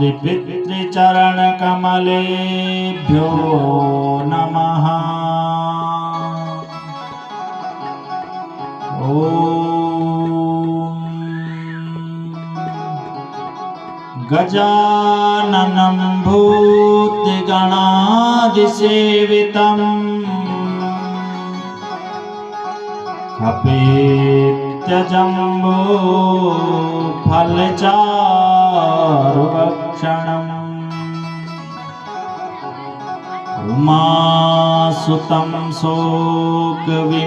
मातृपितृचरणकमलेभ्यो नमः। गजाननं भूतगणादिसेवितं कपित्थजम्बो फलचारुभक्षणम् उमासुतं शोकविनाशकारकम्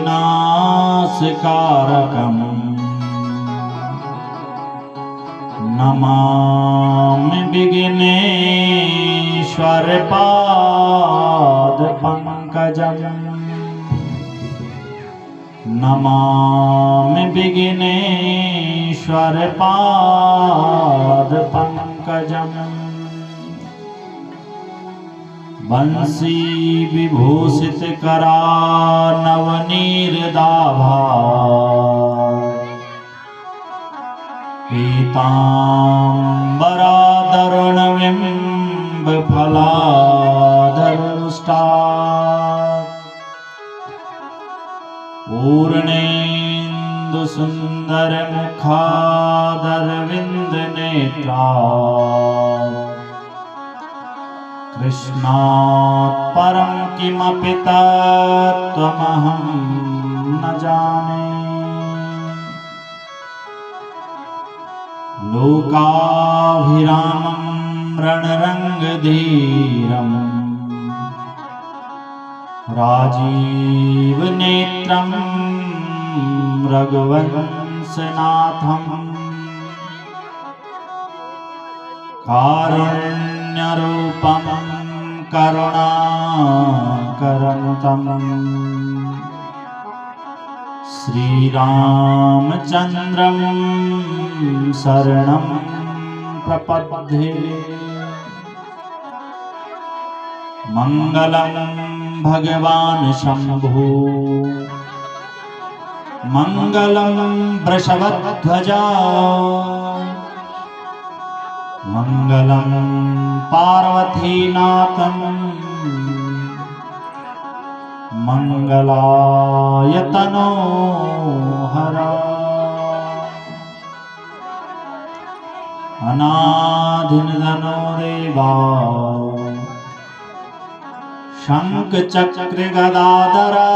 नमामि विघ्नेश्वर पादपङ्कजम्। नमामि विघ्नेश्वर पादपङ्कजम्। बंसी विभूषित करानवनीरदाभा पीताम्बरादरुणबिम्बफलाधरुष्टात् पूर्णेन्दुसुन्दरमुखादरविन्दनेत्रात् कृष्णात् परं किमपि तत्त्वमहं न जाने। लोकाभिरामं रणरङ्गधीरं राजीवनेत्रं रघुवंशनाथं कारुण्यरूपं करुणाकरनुतं श्रीरामचन्द्रं शरणं प्रपद्ये। मङ्गलं भगवान् शम्भो मङ्गलं वृषभध्वजा मङ्गलं पार्वतीनाथं मङ्गलाय तनोहरा। अनादिनिधनो देवा शङ्खचक्र गदाधरा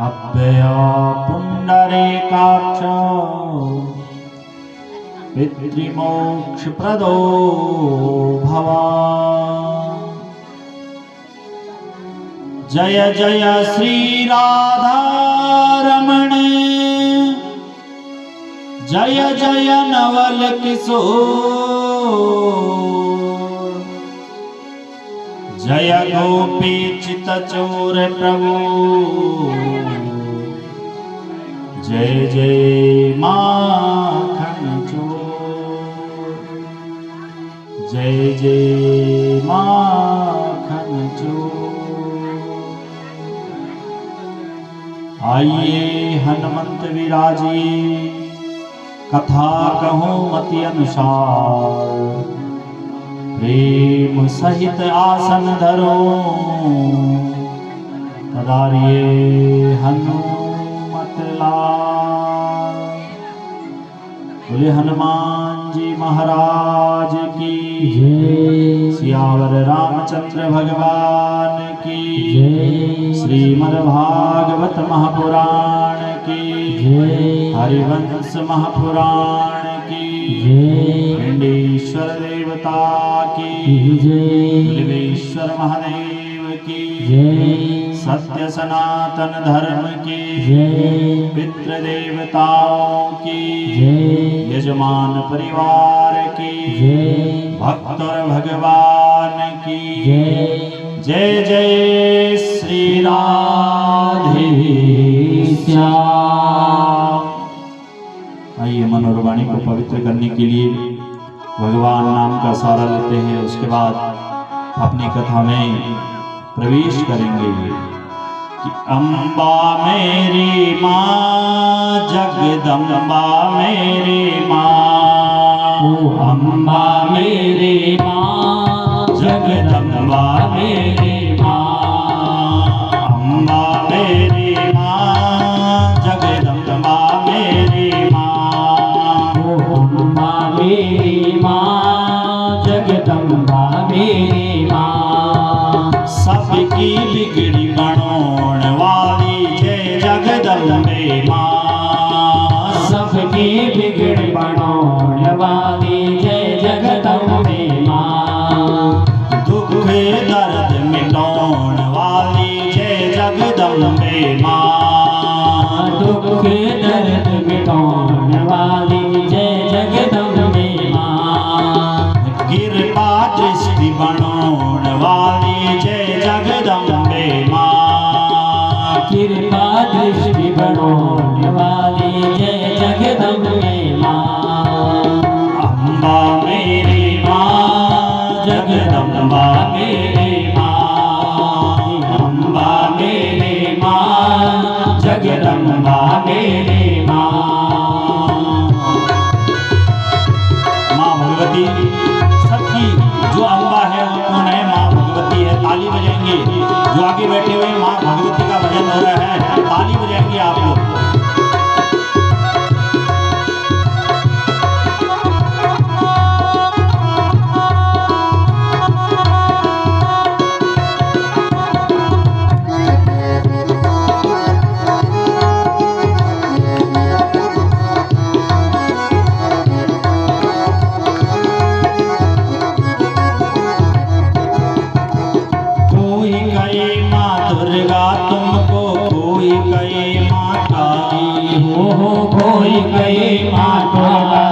अव्यय पुण्डरीकाक्ष पितृमोक्षप्रदो भवा। जय जय श्री राधारमण जय जय नवल किशोर जय गोपी चितचोर प्रभु जय जय माखन चोर जय जय माखन चोर। आइए हनुमंत विराजी कथा कहूँ मति अनुसार प्रेम सहित आसन धरो पधारिए हनुमत लाल। बोले हनुमान जी महाराज की जय। सियावर रामचंद्र भगवान की जय। श्रीमद् भागवत महापुराण की जय। हरिवंश महापुराण की जय। पिंडीश्वर देवता की जय। बिल्वेश्वर महादेव की जय। सत्य सनातन धर्म की जय। पितृ देवताओं की जय। यजमान परिवार की जय। भक्त और भगवान की जय। जय जय श्री राधे श्याम। आइए मन और वाणी को पवित्र करने के लिए भगवान नाम का सहारा लेते हैं। उसके बाद अपनी कथा में प्रवेश करेंगे कि अम्बा मेरी माँ जगदम्बा मेरी माँ ओ अम्बा मेरी माँ, जगदम्बा मेरी माँ। अम्बा मेरी माँ, जगदम्बा मेरी माँ। ओ अम्बा मेरी माँ, जगदम्बा मेरी माँ। सबकी बिगड़ी बनोण वाली जय जगदम्बे माँ। सबकी बिगड़ बनोण वाली जय जगदम्बे माँ। दुख दर्द मिटाउण वाली जय जगदम्बे माँ। दुख दर्द मिटाउण वाली जय जगदम्बे माँ। कृपा दृष्टि बनोण वाली जय जगदम्बे माँ। कृपा दृष्टि बनोण वाली जय जगदम्बे माँ। अम्बा मेरी माँ, जगदम्बा मेरी माँ। अम्बा मेरी माँ, जगदम्बा मेरी माँ। माँ भगवती सबकी जो अम्बा है वो कौन है? माँ भगवती है। ताली बजाएंगे जो आगे बैठे हुए माँ भगवती का भजन हो रहा है, ताली बजाएंगे आप लोग। कोई कहे माँ दुर्गा तुमको, कोई कहे माँ काली। हो कोई कहे माँ दुर्गा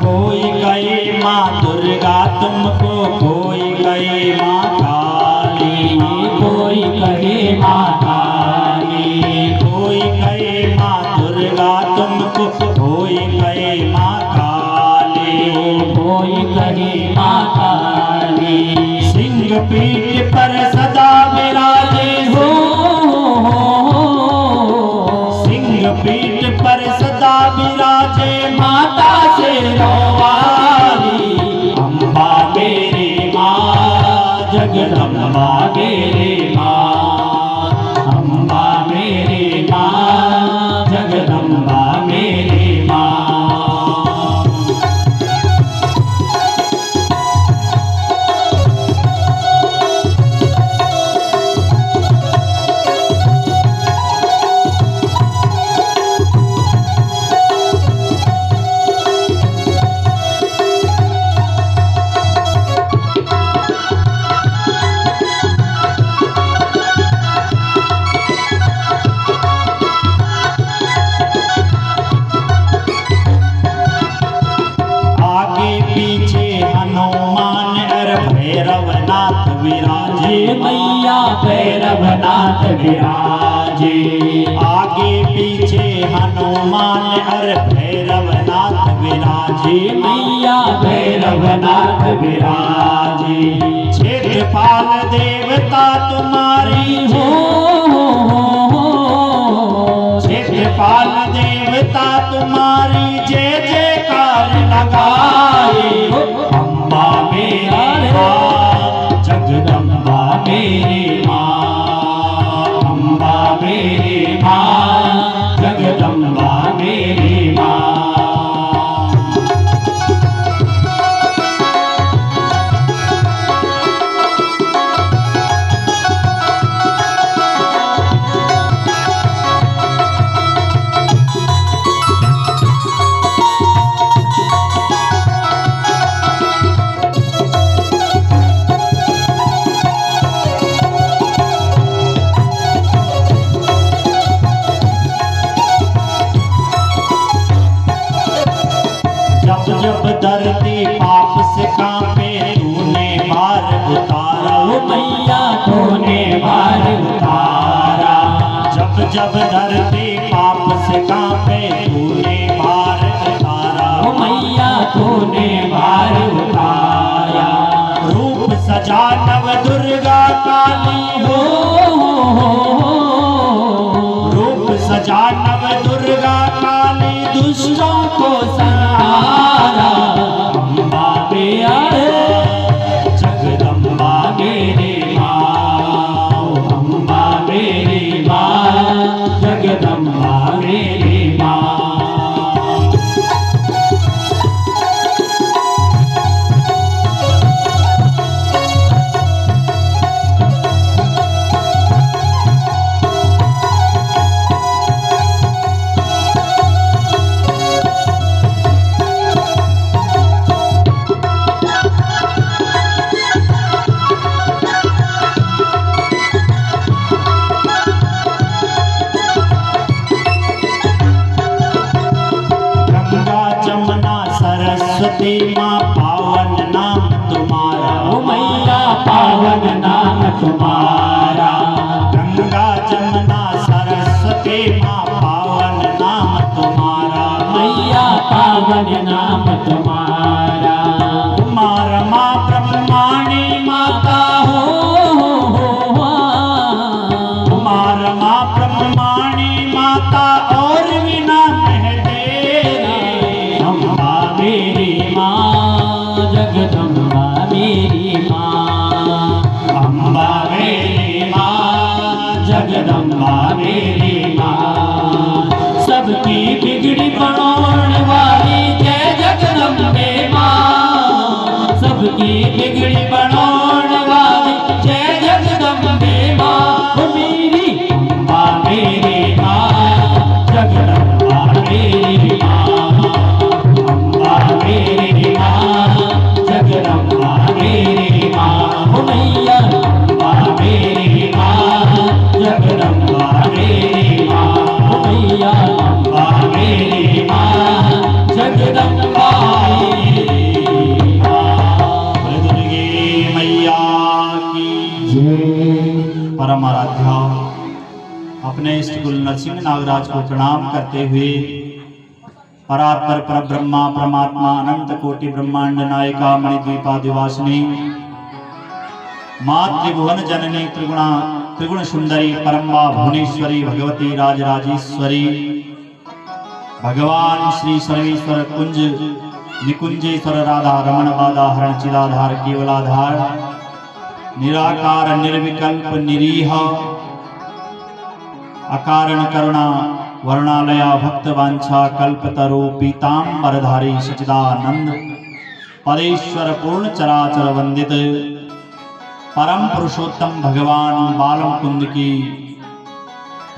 कोई कहे माँ दुर्गा तुमको, कोई कहे माँ काली। कोई कहे माँ काली। कोई कहे माँ दुर्गा तुमको, कोई कहे माँ काली। कोई कहे माँ काली। सिंह पीठ पर सदा विराजे हो। सिंह पीठ पर सदा विराजे माता से रोवाली। अम्बा मेरी माँ, जगदम्बा मेरी माँ। अम्बा मेरी माँ, जगदम्बा मेरी माँ। आगे पीछे हनुमान और भैरवनाथ विराजे। मैया भैरवनाथ विराजे। आगे पीछे हनुमान और भैरवनाथ विराजे। मैया भैरवनाथ विराजे। क्षेत्रपाल देवता तुम्हारी हो क्षेत्रपाल देवता तुम्हारी जय जयकार लगाए। अम्बा मेरी माँ, जगदम्बा मेरी माँ। अम्बा मेरी माँ, जगदम्बा मेरी माँ। जब धरती पाप से कांपे, तूने भार उतारा। ओ मैया तूने भार उतारा। जब धरती पाप से कांपे, तूने भार उतारा। ओ मैया तूने भार उतारा। रूप सजा नव दुर्गा काली हो। रूप सजा नव दुर्गा काली, दुष्टों को पावन नाम तुम्हारा। उमा रमा ब्रह्माणी माता हो उमा रमा ब्रह्माणी माता और भी नाम है तेरे। अम्बा मेरी माँ जगदम्बा मेरी माँ। अम्बा मेरी माँ जगदम्बा मेरी माँ। सबकी बिगड़ी बनोने वाली जय जगदम्बे माँ। सबकी बिगड़ी बनोने वाली जय जगदम्बे माँ। ओ मेरी अम्बा मेरी माँ जगदम्बा मेरी माँ। अम्बा मेरी माँ जगदम्बा मेरी माँ। ओ मैया अम्बा मेरी माँ जगदम्बा मेरी माँ। ओ मैया अम्बा मेरी माँ जगदम्बा मेरी माँ। दुर्गे मैया की परम आराध्या अपने इष्ट कुल नरसिंह नागराज को प्रणाम करते हुए परात्पर पर ब्रह्मा परमात्मा अनंत कोटि ब्रह्मांड नायिका मणिद्वीपादिवासिनी मां त्रिभुवन जननी त्रिगुण सुंदरी परम्बा भुवनेश्वरी भगवती राजराजेश्वरी भगवान श्री सर्वेश्वर कुंज निकुंजेश्वर राधा रमण बाधा हरण चिदाधार केवलाधार निराकार निर्विकल्प निरीह अकारण करुणा वर्णालया भक्तवांछा कल्पतरु पीतांबरधारी सच्चिदानंद पदेश्वर पूर्ण चराचर वंदित परम पुरुषोत्तम भगवान बालम कुंद की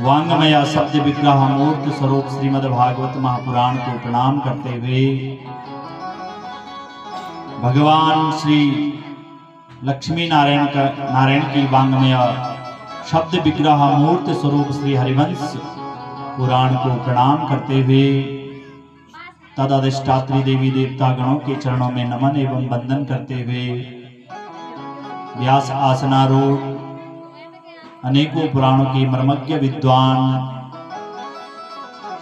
वांगमय शब्द विग्रह मूर्त स्वरूप श्रीमद् भागवत महापुराण को प्रणाम करते हुए भगवान श्री लक्ष्मी नारायण की वांगमय शब्द विग्रह मूर्त स्वरूप श्री हरिवंश पुराण को प्रणाम करते हुए तदधिष्ठात्री देवी देवता गणों के चरणों में नमन एवं वंदन करते हुए व्यास आसनारूढ़ अनेकों पुराणों के मर्मज्ञ विद्वान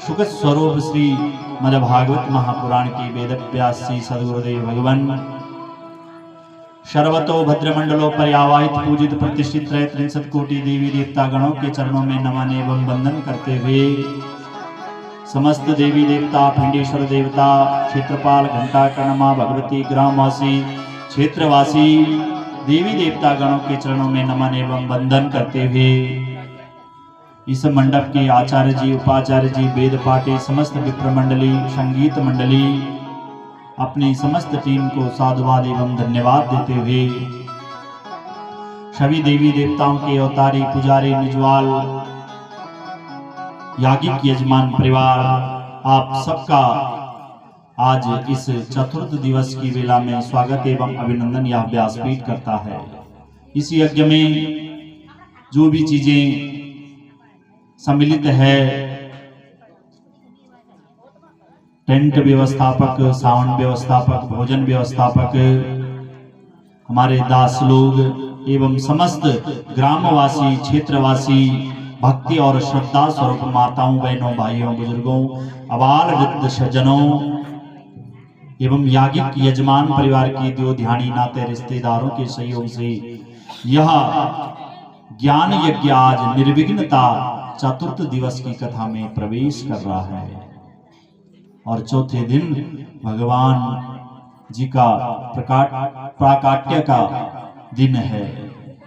सुख स्वरूप श्री मद्भागवत महापुराण की वेद व्यास श्री सद्गुरुदेव भगवान सर्वतो भद्रमंडलों पर आवाहित पूजित प्रतिष्ठित 63 कोटि देवी देवता गणों के चरणों में नमन एवं वंदन करते हुए समस्त देवी देवता पिंडेश्वर देवता क्षेत्रपाल घंटाकर्ण मां भगवती ग्रामवासी क्षेत्रवासी देवी देवता गणों के चरणों में नमन एवं वंदन करते हुए इस मंडप के आचार्य जी उपाचार्य जी वेद पाठी समस्त विप्र मंडली संगीत मंडली अपनी समस्त टीम को साधुवाद एवं धन्यवाद देते हुए सभी देवी देवताओं के अवतारी पुजारी निजवाल यागिक यजमान परिवार आप सबका आज इस चतुर्थ दिवस की वेला में स्वागत एवं अभिनंदन यह व्यासपीठ करता है। इस यज्ञ में जो भी चीजें सम्मिलित है, टेंट व्यवस्थापक, साउंड व्यवस्थापक, भोजन व्यवस्थापक, हमारे दास लोग एवं समस्त ग्रामवासी क्षेत्रवासी भक्ति और श्रद्धा स्वरूप माताओं बहनों भाइयों बुजुर्गों अबाल वृद्ध सज्जनों एवं यागिक यजमान परिवार की दो ध्यानी नाते रिश्तेदारों के सहयोग से यह ज्ञान यज्ञ आज निर्विघ्नता चतुर्थ दिवस की कथा में प्रवेश कर रहा है और चौथे दिन भगवान जी का प्राकाट्य का दिन है।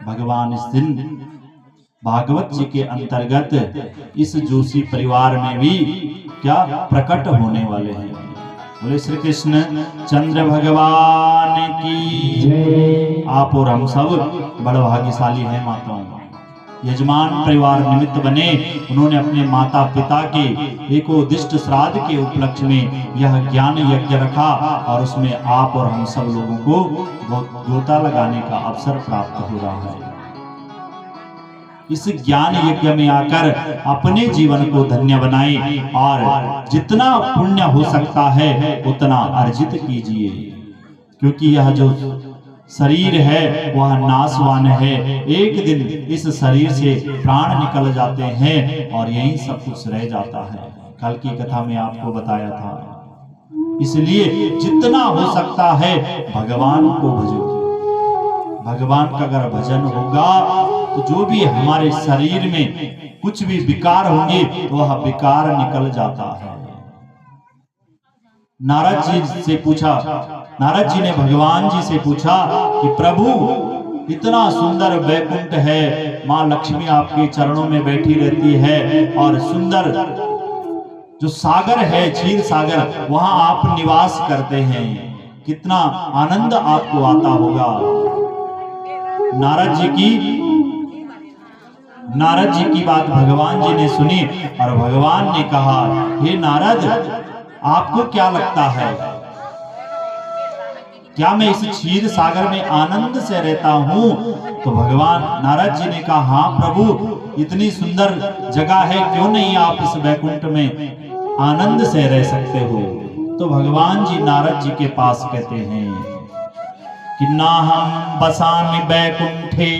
भगवान इस दिन भागवत जी के अंतर्गत इस जोशी परिवार में भी क्या प्रकट होने वाले हैं। बोले श्री कृष्ण चंद्र भगवान की जय। आप और हम सब बड़े भाग्यशाली हैं माताओं। यजमान परिवार निमित्त बने, उन्होंने अपने माता पिता के एकोदिष्ट श्राद्ध के उपलक्ष्य में यह ज्ञान यज्ञ रखा और उसमें आप और हम सब लोगों को गोता लगाने का अवसर प्राप्त हो रहा है। इस ज्ञान यज्ञ में आकर अपने जीवन को धन्य बनाएं और जितना पुण्य हो सकता है उतना अर्जित कीजिए, क्योंकि यह जो शरीर है वह नाशवान है। एक दिन इस शरीर से प्राण निकल जाते हैं और यही सब कुछ रह जाता है। कल की कथा में आपको बताया था इसलिए जितना हो सकता है भगवान को भजो। भगवान का अगर भजन होगा तो जो भी हमारे शरीर में कुछ भी विकार होंगे तो वह विकार निकल जाता है। नारद जी से पूछा, नारद जी ने भगवान जी से पूछा कि प्रभु इतना सुंदर वैकुंठ है, माँ लक्ष्मी आपके चरणों में बैठी रहती है और सुंदर जो सागर है क्षीर सागर वहां आप निवास करते हैं, कितना आनंद आपको आता होगा। नारद जी की बात भगवान जी ने सुनी और भगवान ने कहा, हे नारद आपको क्या लगता है, क्या मैं इस क्षीर सागर में आनंद से रहता हूं? तो भगवान नारद जी ने कहा, हाँ प्रभु इतनी सुंदर जगह है, क्यों नहीं आप इस वैकुंठ में आनंद से रह सकते हो। तो भगवान जी नारद जी के पास कहते हैं कि ना हम बसामि वैकुंठे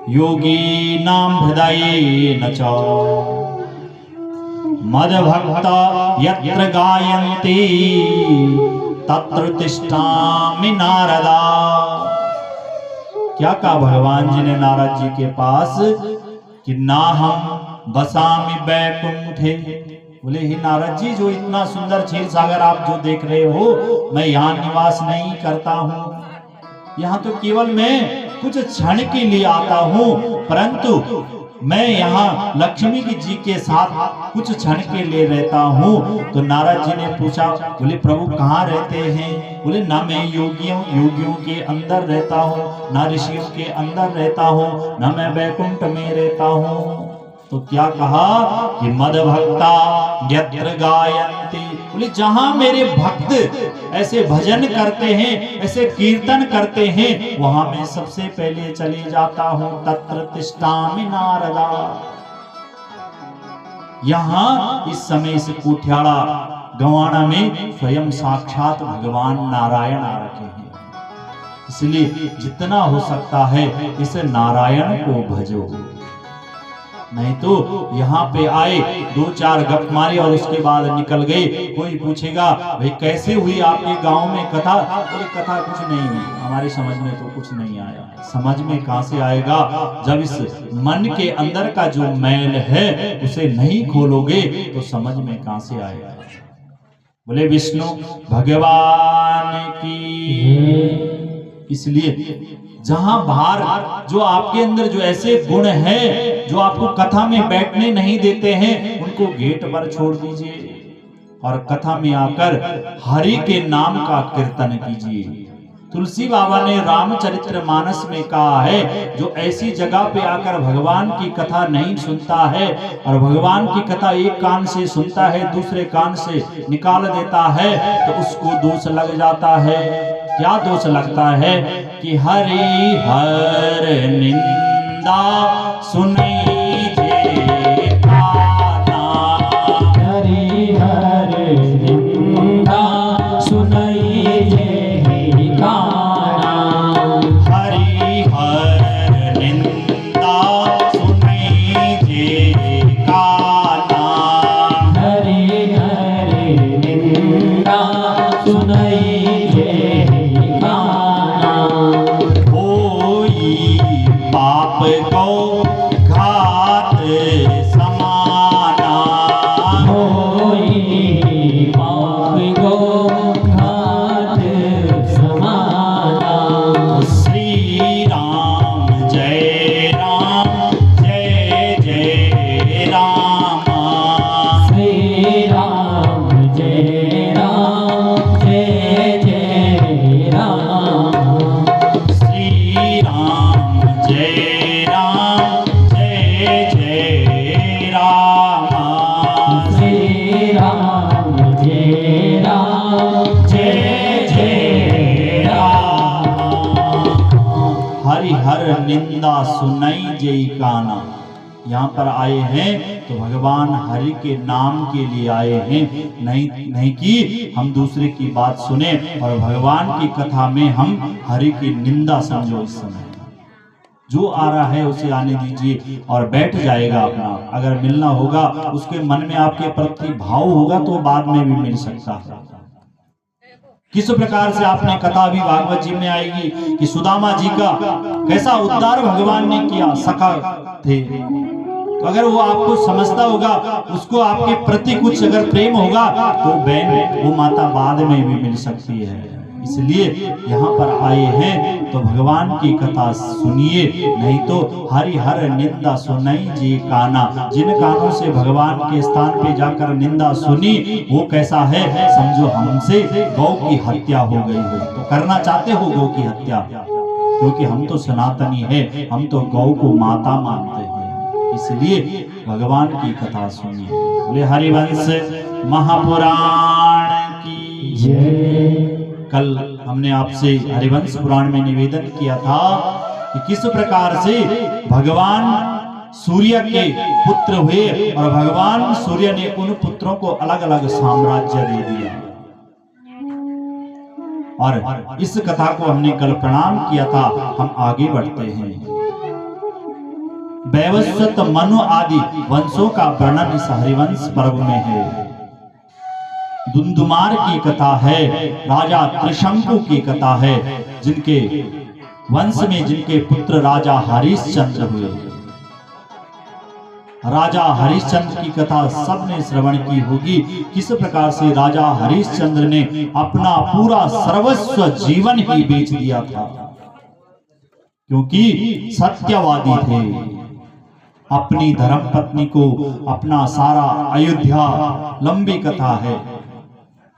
योगी नाम हृदये न च मद भक्ता यत्र गायन्ति तत्र तिष्ठामि नारदा। क्या कहा भगवान जी ने नारद जी के पास कि ना हम बसामि वैकुंठे, बोले हे नारद जी जो इतना सुंदर क्षीर सागर आप जो देख रहे हो, मैं यहाँ निवास नहीं करता हूँ, यहाँ तो केवल मैं कुछ क्षण के लिए आता हूँ, परंतु मैं यहाँ लक्ष्मी जी के साथ कुछ क्षण के लिए रहता हूँ। तो नारद जी ने पूछा, बोले प्रभु कहाँ रहते हैं? बोले ना मैं योगियों के अंदर रहता हूँ, ना ऋषियों के अंदर रहता हूँ, ना मैं वैकुंठ में रहता हूँ। तो क्या कहा कि मद भक्ता यत्र गायन्ति, बोले जहां मेरे भक्त ऐसे भजन करते हैं, ऐसे कीर्तन करते हैं, वहां मैं सबसे पहले चले जाता हूं। तत्र तिष्ठामि नारदा। यहां इस समय इस कुठियाड़ा गवाना में स्वयं साक्षात भगवान नारायण आ रखे हैं, इसलिए जितना हो सकता है इस नारायण को भजो। नहीं तो यहाँ पे आए दो चार गप मारे और उसके बाद निकल गए। कोई पूछेगा भाई कैसे हुई आपके गांव में कथा? बोले कथा कुछ नहीं हुई, हमारी समझ में तो कुछ नहीं आया। समझ में कहां से आएगा जब इस मन के अंदर का जो मैल है उसे नहीं खोलोगे तो समझ में कहां से आएगा। बोले विष्णु भगवान की। इसलिए जहां बाहर जो आपके अंदर जो ऐसे गुण हैं जो आपको कथा में बैठने नहीं देते हैं, उनको गेट पर छोड़ दीजिए और कथा में आकर हरि के नाम का कीर्तन कीजिए। तुलसी बाबा ने रामचरितमानस में कहा है, जो ऐसी जगह पे आकर भगवान की कथा नहीं सुनता है और भगवान की कथा एक कान से सुनता है दूसरे कान से निकाल देता है, तो उसको दोष लग जाता है। क्या दोष लगता है कि हरि हर निंदा सुनीजे काना, हरि हर निंदा सुनीजे काना, हरि हर निंदा सुनीजे काना, हरि हर निंदा सुनीजे पाप को घात समाना, होई पाप को घात समाना। श्री राम जय जय राम, श्री राम जय जय राम, श्री राम जय जय राम, श्री राम जय जय राम। हरि हर निंदा सुनाई जय काना। यहाँ पर आए हैं तो भगवान हरि के नाम के लिए आए हैं, नहीं कि हम दूसरे की बात सुने और भगवान की कथा में हम हरि की निंदा समझो। इस समय जो आ रहा है उसे आने दीजिए और बैठ जाएगा अपना। अगर मिलना होगा उसके मन में आपके प्रति भाव होगा तो बाद में भी मिल सकता है। किस प्रकार से आपने कथा भी भागवत जी में आएगी कि सुदामा जी का कैसा उद्धार भगवान ने किया, सखा थे। तो अगर वो आपको समझता होगा, उसको आपके प्रति कुछ अगर प्रेम होगा, तो बहन वो माता बाद में भी मिल सकती है। इसलिए यहाँ पर आए हैं तो भगवान की कथा सुनिए, नहीं तो हरि हर निंदा सुनाई जी काना। जिन कानों से भगवान के स्थान पे जाकर निंदा सुनी, वो कैसा है, समझो हमसे गौ की हत्या हो गई हो। तो करना चाहते हो गौ की हत्या, क्योंकि हम तो सनातनी है, हम तो गौ को माता मानते हैं। इसलिए भगवान की कथा सुनिए। बोले हरिवंश महापुराण की जय। कल हमने आपसे हरिवंश पुराण में निवेदन किया था कि किस प्रकार से भगवान सूर्य के पुत्र हुए और भगवान सूर्य ने उन पुत्रों को अलग अलग साम्राज्य दे दिया। और इस कथा को हमने कल प्रणाम किया था। हम आगे बढ़ते हैं। वैवस्वत मनु आदि वंशों का वर्णन इस हरिवंश पर्व में है। दुंदुमार की कथा है, राजा त्रिशंकु की कथा है, जिनके वंश में जिनके पुत्र राजा हरिश्चंद्र हुए। राजा हरिश्चंद्र की कथा सबने श्रवण की होगी। किस प्रकार से राजा हरिश्चंद्र ने अपना पूरा सर्वस्व जीवन ही बेच दिया था, क्योंकि सत्यवादी थे। अपनी धर्मपत्नी को, अपना सारा अयोध्या, लंबी कथा है,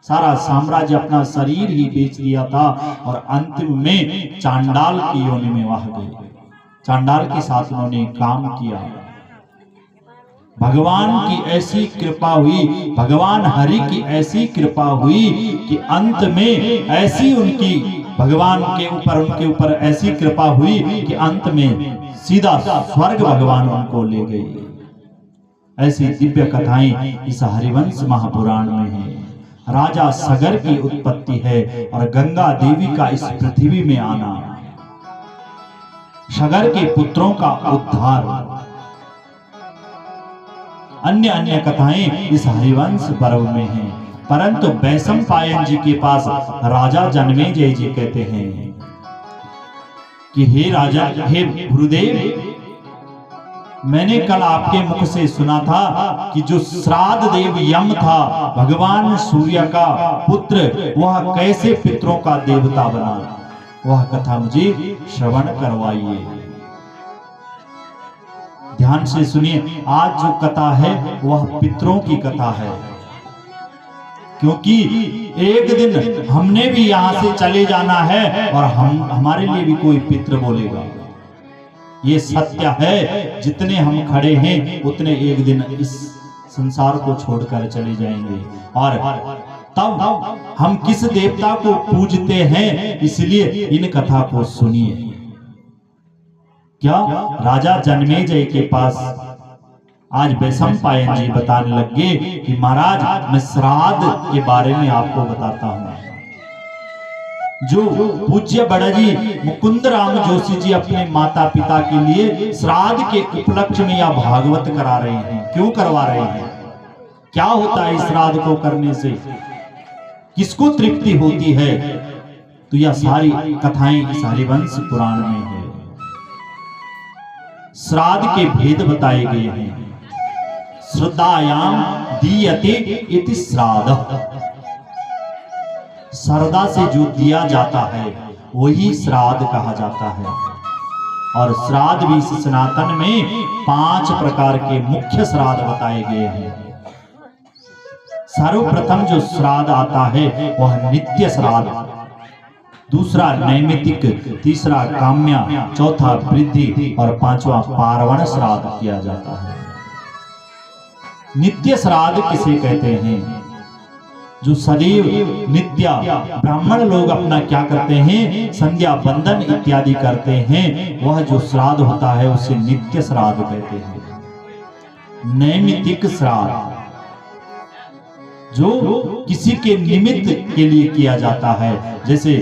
सारा साम्राज्य, अपना शरीर ही बेच दिया था और अंतिम में चांडाल की योनि में वह गए। चांडाल के साथ उन्होंने काम किया। भगवान की ऐसी कृपा हुई, भगवान हरि की ऐसी कृपा हुई कि अंत में ऐसी उनकी भगवान के ऊपर, उनके ऊपर ऐसी कृपा हुई कि अंत में सीधा स्वर्ग भगवान उनको ले गए। ऐसी दिव्य कथाएं इस हरिवंश महापुराण में है। राजा सगर की उत्पत्ति है और गंगा देवी का इस पृथ्वी में आना, सगर के पुत्रों का उद्धार, अन्य अन्य कथाएं इस हरिवंश पर्व में हैं। परंतु वैशंपायन जी के पास राजा जन्मेजय जी कहते हैं कि हे राजा, हे गुरुदेव, मैंने कल आपके मुख से सुना था कि जो श्राद्ध देव यम था, भगवान सूर्य का पुत्र, वह कैसे पितरों का देवता बना। वह कथा मुझे श्रवण करवाइए। ध्यान से सुनिए। आज जो कथा है वह पितरों की कथा है, क्योंकि एक दिन हमने भी यहां से चले जाना है और हमारे लिए भी कोई पितर बोलेगा। ये सत्य है। जितने हम खड़े हैं उतने एक दिन इस संसार को छोड़कर चले जाएंगे। और तब हम किस देवता को पूजते हैं, इसलिए इन कथा को सुनिए। क्या राजा जन्मेजय के पास आज वैशंपायन जी बताने लगे कि महाराज, मैं श्राद्ध के बारे में आपको बताता हूं। जो पूज्य बड़ा जी मुकुंद राम जोशी जी अपने माता पिता के लिए श्राद्ध के उपलक्ष्य में यह भागवत करा रहे हैं। क्यों करवा रहे हैं? क्या होता है इस श्राद्ध को करने से, किसको तृप्ति होती है? तो यह सारी कथाएं इस हरिवंश पुराण में है। श्राद्ध के भेद बताए गए हैं। श्रद्धायाम दीयते इति श्राद्ध, श्रद्धा से जो दिया जाता है वही श्राद्ध कहा जाता है। और श्राद्ध भी सनातन में 5 प्रकार के मुख्य श्राद्ध बताए गए हैं। सर्वप्रथम जो श्राद्ध आता है वह नित्य श्राद्ध, दूसरा नैमित्तिक, तीसरा काम्य, चौथा वृद्धि और 5वां पार्वण श्राद्ध किया जाता है। नित्य श्राद्ध किसे कहते हैं? जो सदैव नित्य ब्राह्मण लोग अपना क्या करते हैं, संध्या बंदन इत्यादि करते हैं, वह जो श्राद्ध होता है उसे नित्य श्राद्ध कहते हैं। नैमित्तिक श्राद्ध जो किसी के निमित्त के लिए किया जाता है, जैसे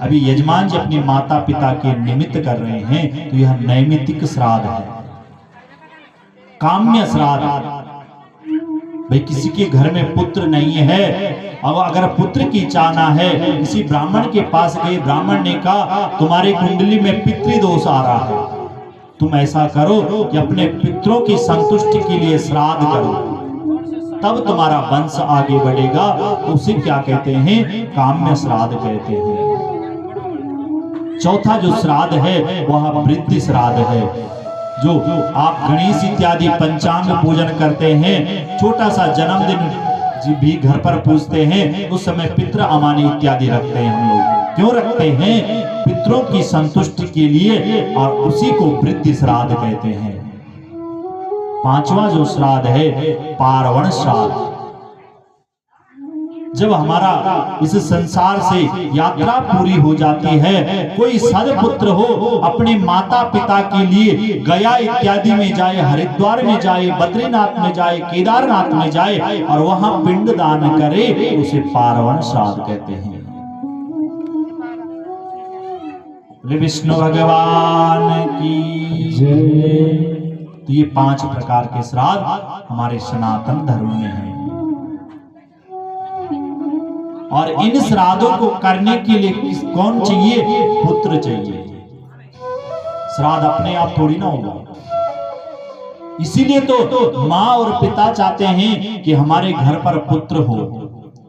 अभी यजमान जी अपने माता पिता के निमित्त कर रहे हैं, तो यह नैमित्तिक श्राद्ध है। काम्य श्राद्ध भाई किसी के घर में पुत्र नहीं है, अब अगर पुत्र की चाहना है, किसी ब्राह्मण के पास गए, ब्राह्मण ने कहा तुम्हारी कुंडली में पितृदोष आ रहा है, तुम ऐसा करो कि अपने पितरों की संतुष्टि के लिए श्राद्ध करो, तब तुम्हारा वंश आगे बढ़ेगा। उसे क्या कहते हैं? काम्य श्राद्ध कहते हैं। चौथा जो श्राद्ध है वह वृद्धि श्राद्ध है। जो आप गणेश इत्यादि पंचांग पूजन करते हैं, छोटा सा जन्मदिन भी घर पर पूजते हैं, उस समय पितृ अमानी इत्यादि रखते हैं। हम लोग क्यों रखते हैं? पितरों की संतुष्टि के लिए, और उसी को वृद्धि श्राद्ध कहते हैं। पांचवा जो श्राद्ध है पार्वण श्राद्ध। जब हमारा इस संसार से यात्रा पूरी हो जाती है, कोई सदपुत्र हो अपने माता पिता के लिए गया इत्यादि में जाए, हरिद्वार में जाए, बद्रीनाथ में जाए, केदारनाथ में जाए और वहां पिंड दान करे, उसे पार्वण श्राद्ध कहते हैं। विष्णु भगवान की जय। तो ये 5 प्रकार के श्राद्ध हमारे सनातन धर्म में हैं। और इन श्राद्धों को करने के लिए कौन चाहिए? पुत्र चाहिए। श्राद्ध अपने आप थोड़ी ना होगा। इसीलिए तो माँ और पिता चाहते हैं कि हमारे घर पर पुत्र हो,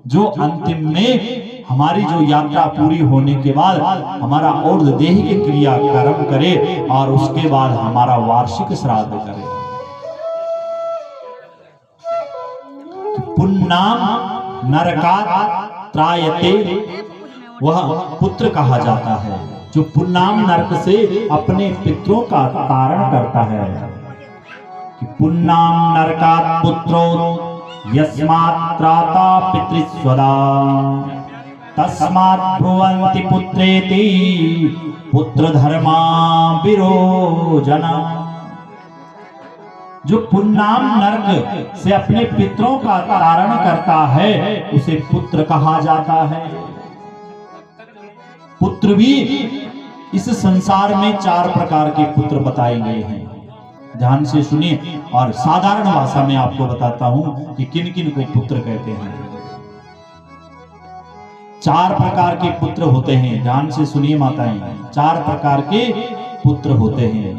जो अंतिम में हमारी जो यात्रा पूरी होने के बाद हमारा और दैहिक क्रिया कर्म करे और उसके बाद हमारा वार्षिक श्राद्ध करे। पुन्नाम नरकात् त्रायते, वह पुत्र कहा जाता है जो पुन्नाम नरक से अपने पितरों का तारण करता है। कि पुन्नाम नरकात् पुत्रो यस्मात् त्राता पितृस्वदा तस्मात् ब्रुवन्ति पुत्रेति पुत्र धर्मा विरोजना। जो पुन्नाम नरक से अपने पितरों का तारण करता है उसे पुत्र कहा जाता है। पुत्र भी इस संसार में 4 प्रकार के पुत्र बताए गए हैं। ध्यान से सुनिए और साधारण भाषा में आपको बताता हूं कि किन किन को पुत्र कहते हैं। 4 प्रकार के पुत्र होते हैं। ध्यान से सुनिए माताएं, 4 प्रकार के पुत्र होते हैं।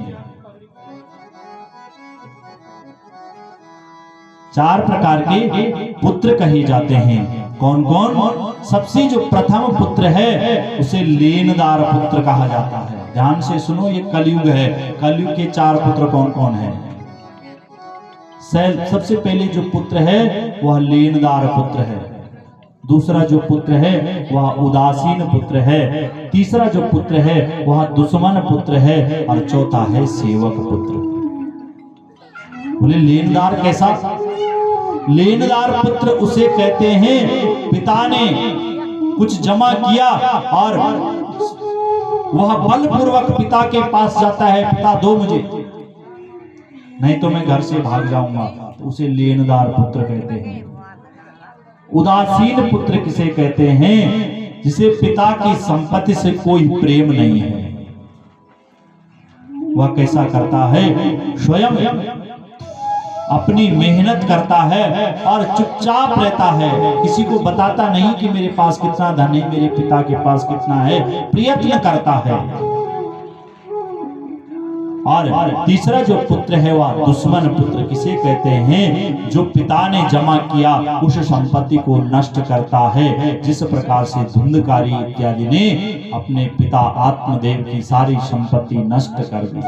4 प्रकार के पुत्र कहे जाते हैं। कौन कौन? सबसे जो प्रथम पुत्र है उसे लेनदार पुत्र कहा जाता है। ध्यान से सुनो, ये कलयुग है। कलयुग के 4 पुत्र कौन कौन है? सबसे पहले जो पुत्र है वह लेनदार पुत्र है। दूसरा जो पुत्र है वह उदासीन पुत्र है। तीसरा जो पुत्र है वह दुश्मन पुत्र है। और चौथा है सेवक पुत्र। बोले लेनदार कैसा? लेनदार पुत्र उसे कहते हैं पिता ने कुछ जमा किया और वह बलपूर्वक पिता के पास जाता है, पिता दो मुझे, नहीं तो मैं घर से भाग जाऊंगा, तो उसे लेनदार पुत्र कहते हैं। उदासीन पुत्र किसे कहते हैं? जिसे पिता की संपत्ति से कोई प्रेम नहीं है। वह कैसा करता है? स्वयं अपनी मेहनत करता है और चुपचाप रहता है, किसी को बताता नहीं कि मेरे पास कितना धन है, मेरे पिता के पास कितना है, प्रयत्न करता है। और तीसरा जो पुत्र है वह दुश्मन पुत्र किसे कहते हैं? जो पिता ने जमा किया उस संपत्ति को नष्ट करता है, जिस प्रकार से धुंधकारी इत्यादि ने अपने पिता आत्मदेव की सारी संपत्ति नष्ट कर दी।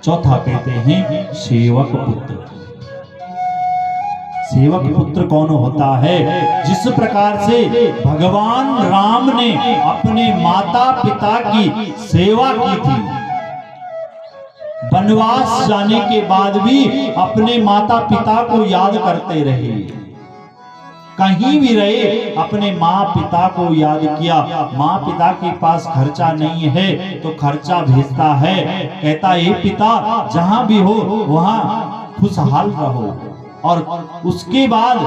चौथा कहते हैं सेवक पुत्र। सेवक पुत्र कौन होता है? जिस प्रकार से भगवान राम ने अपने माता पिता की सेवा की थी, वनवास जाने के बाद भी अपने माता पिता को याद करते रहे, कहीं भी रहे अपने माँ पिता को याद किया। माँ पिता के पास खर्चा नहीं है तो खर्चा भेजता है, कहता है पिता जहां भी हो वहां खुशहाल रहो, और उसके बाद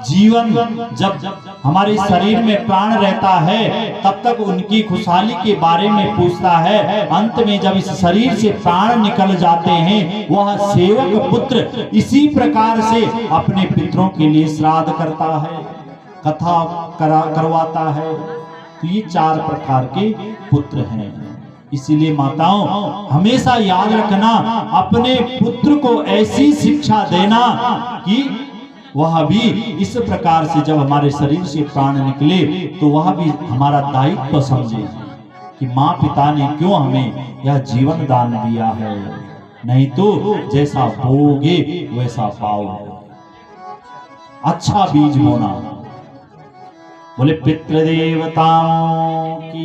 जीवन जब हमारे शरीर में प्राण रहता है तब तक उनकी खुशहाली के बारे में पूछता है। अंत में जब इस शरीर से प्राण निकल जाते हैं वह सेवक पुत्र इसी प्रकार से अपने पितरों के लिए श्राद्ध करता है, कथा करवाता है। तो ये 4 प्रकार के पुत्र हैं। इसीलिए माताओं हमेशा याद रखना, अपने पुत्र को ऐसी शिक्षा देना कि वह भी इस प्रकार से जब हमारे शरीर से प्राण निकले तो वह भी हमारा दायित्व समझे कि माँ पिता ने क्यों हमें यह जीवन दान दिया है, नहीं तो जैसा बोओगे वैसा पाओगे। अच्छा बीज बोना। बोले पितृदेवताओं की।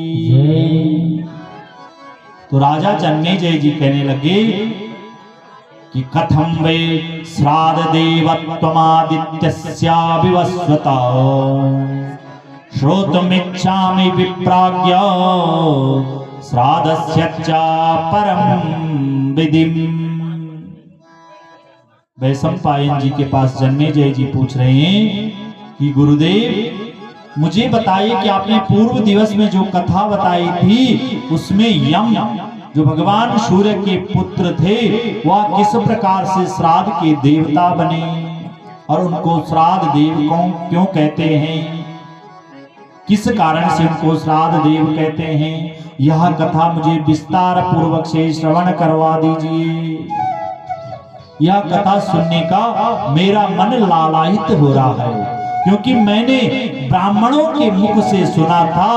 तो राजा जन्मेजय जी कहने लगे कि कथम वे श्राद्ध देवत्वमादित्यस्या विवस्वता श्रोतुमिच्छामि विप्राज्ञ श्राद्धस्य च परम विधिम। वैशंपायन जी के पास जन्मेजय जी पूछ रहे हैं कि गुरुदेव मुझे बताइए कि आपने पूर्व दिवस में जो कथा बताई थी उसमें यम जो भगवान सूर्य के पुत्र थे वह किस प्रकार से श्राद्ध के देवता बने और उनको श्राद्ध देव क्यों कहते हैं, किस कारण से उनको श्राद्ध देव कहते हैं, यह कथा मुझे विस्तार पूर्वक से श्रवण करवा दीजिए। यह कथा सुनने का मेरा मन लालायित हो रहा है, क्योंकि मैंने ब्राह्मणों के मुख से सुना था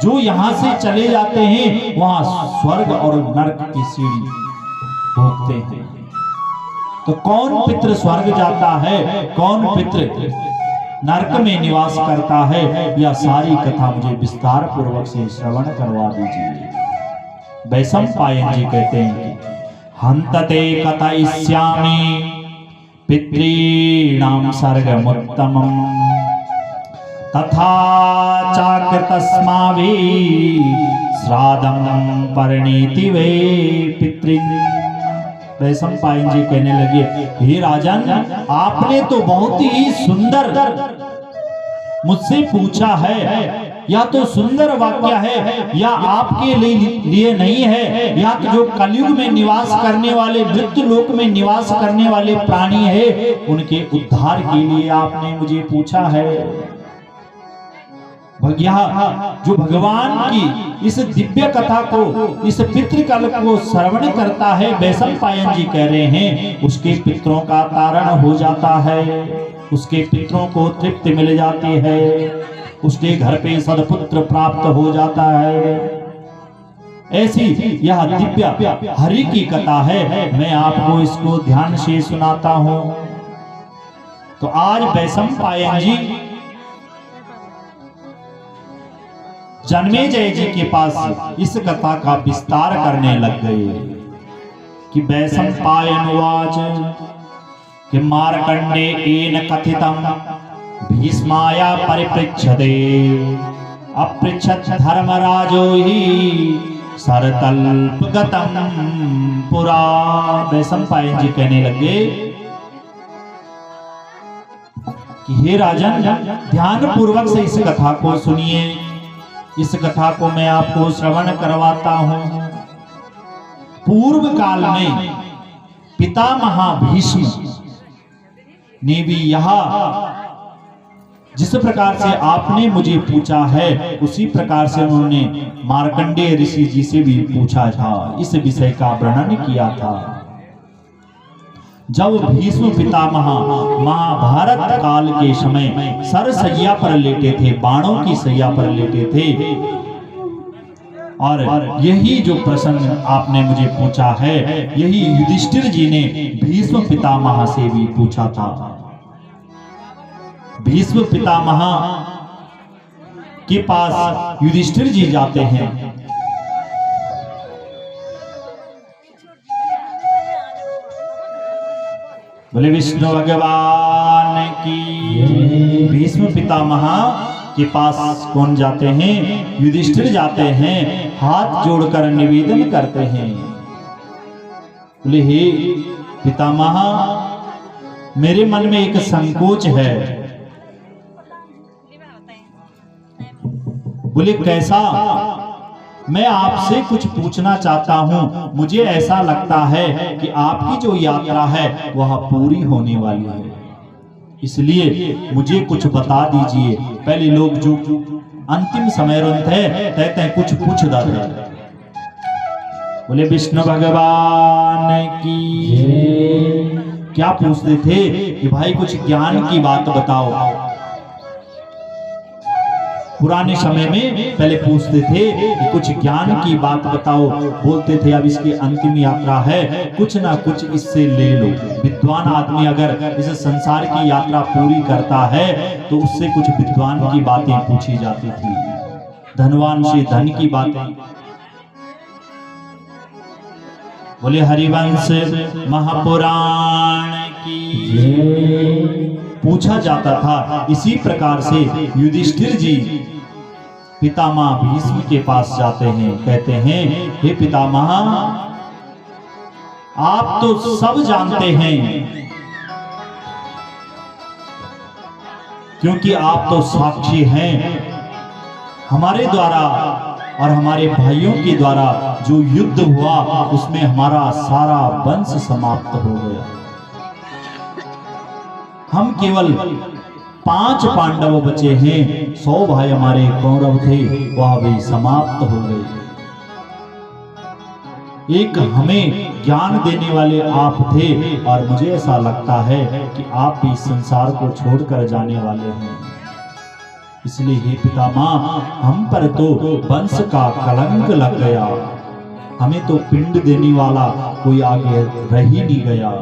जो यहाँ से चले जाते हैं वहां स्वर्ग और नरक की सीढ़ी भोगते हैं। तो कौन पितृ स्वर्ग जाता है, कौन पितृ नरक में निवास करता है, यह सारी कथा मुझे विस्तार पूर्वक से श्रवण करवा दीजिए। वैशंपायन जी कहते हैं कि हंतते कथयिष्यामि पितॄणां सर्गमुत्तमम् तथा चाकृतस्माभिः श्राद्धं परिणीति वे पितॄन्। वैशंपायन जी कहने लगे, हे राजन आपने तो बहुत ही सुंदर मुझसे पूछा है, या तो सुंदर वाक्य है या आपके लिए नहीं है, या तो जो कलयुग में निवास करने वाले मृत्यु लोक में निवास करने वाले प्राणी है उनके उद्धार के लिए आपने मुझे पूछा है। जो भगवान की इस दिव्य कथा को, इस पितृकल्प को श्रवण करता है, वैशंपायन जी कह रहे हैं उसके पितरों का तारण हो जाता है, उसके पितरों को तृप्ति मिल जाती है, उसके घर पे सदपुत्र प्राप्त हो जाता है। ऐसी यह दिव्य हरि की कथा है, मैं आपको इसको ध्यान से सुनाता हूं। तो आज वैशंपायन जी जन्मेजय जी के पास इस कथा का विस्तार करने लग गए कि वैशंपायन उवाच कि मार्कंडेयेन कथितं भीष्माया परिपृच्छते अपृच्छत् धर्मराजो हि सरतल्पगतं पुरा। वैशंपायन जी कहने लगे कि हे राजन ध्यान पूर्वक से इस कथा को सुनिए, इस कथा को मैं आपको श्रवण करवाता हूं। पूर्व काल में पितामह भीष्म ने भी यह जिस प्रकार से आपने मुझे पूछा है उसी प्रकार से उन्होंने मार्कंडेय ऋषि जी से भी पूछा था, इस विषय का वर्णन किया था। जब भीष्म पितामह महाभारत काल के समय सरसैया पर लेटे थे, बाणों की सैया पर लेटे थे, और यही जो प्रश्न आपने मुझे पूछा है यही युधिष्ठिर जी ने भीष्म पितामह से भी पूछा था। भीष्म पितामह के पास युधिष्ठिर जी जाते हैं। बोले विष्णु भगवान की। भीष्म पितामह के पास कौन जाते हैं? युधिष्ठिर जाते हैं, हाथ जोड़कर निवेदन करते हैं। बोले हे पितामह, मेरे मन में एक संकोच है। बोले कैसा? मैं आपसे कुछ पूछना चाहता हूं। मुझे ऐसा लगता है कि आपकी जो यात्रा है वह पूरी होने वाली है, इसलिए मुझे कुछ बता दीजिए। पहले लोग जो अंतिम समय रंत है कहते हैं कुछ पूछ दाते। बोले विष्णु भगवान की क्या पूछते थे कि भाई कुछ ज्ञान की बात बताओ। पुराने समय में पहले पूछते थे कि कुछ ज्ञान की बात बताओ। बोलते थे अब इसकी अंतिम यात्रा है, कुछ ना कुछ इससे ले लो। विद्वान आदमी अगर इस संसार की यात्रा पूरी करता है तो उससे कुछ विद्वान की बातें पूछी जाती थी, धनवान से धन की बातें। बोले हरिवंश महापुराण की पूछा जाता था। इसी प्रकार से युधिष्ठिर जी पितामह भीष्म के पास जाते हैं, कहते हैं हे पितामह आप तो सब जानते हैं, क्योंकि आप तो साक्षी हैं। हमारे द्वारा और हमारे भाइयों के द्वारा जो युद्ध हुआ उसमें हमारा सारा वंश समाप्त हो गया। हम केवल 5 पांडव बचे हैं, 100 भाई हमारे कौरव थे, वह भी समाप्त हो गए। एक हमें ज्ञान देने वाले आप थे और मुझे ऐसा लगता है कि आप भी संसार को छोड़कर जाने वाले हैं। इसलिए हे पितामह हम पर तो वंश का कलंक लग गया, हमें तो पिंड देने वाला कोई आगे रह ही नहीं गया।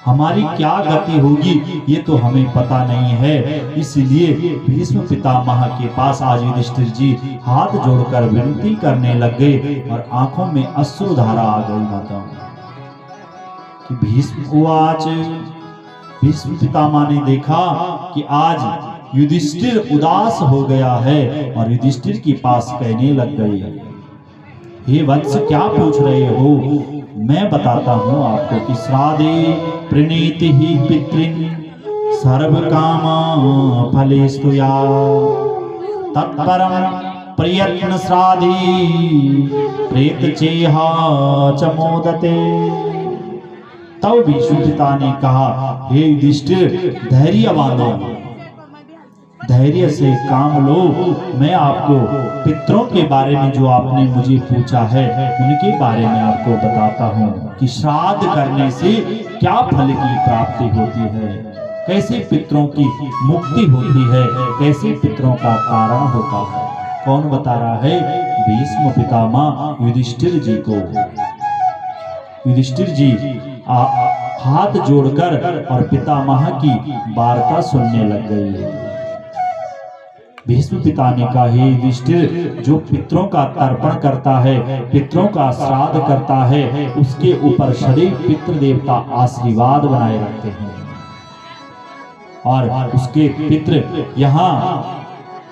हमारी क्या गति होगी ये तो हमें पता नहीं है। इसलिए भीष्म पितामह के पास आज युधिष्ठिर जी हाथ जोड़कर विनती करने लग गए और आंखों में अश्रुधारा आ गई। माता कि भीष्म पितामह ने देखा कि आज युधिष्ठिर उदास हो गया है और युधिष्ठिर के पास कहने लग गए हे वत्स क्या पूछ रहे हो? मैं बताता हूं आपको कि श्राद्धे प्रणीति ही पितृन सर्व काम फलेस्तुया तत्परम प्रयत्न श्राद्धि प्रेत चेहा च मोदते। तब भीष्म पिता ने कहा हे युधिष्ठिर धैर्य बांधो, धैर्य से काम लो। मैं आपको पितरों के बारे में जो आपने मुझे पूछा है उनके बारे में आपको बताता हूँ कि श्राद्ध करने से क्या फल की प्राप्ति होती है, कैसे पितरों की मुक्ति होती है, कैसे पितरों का कारण होता है। कौन बता रहा है? भीष्म पितामह युधिष्ठिर जी को। युधिष्ठिर जी हाथ जोड़कर और पितामह की वार्ता सुनने लग गए। भीष्म पिता ने कहा हे युधिष्ठिर जो पितरों का तर्पण करता है, पितरों का श्राद्ध करता है, उसके ऊपर सदैव पितृ देवता आशीर्वाद बनाए रखते हैं और उसके पितृ यहाँ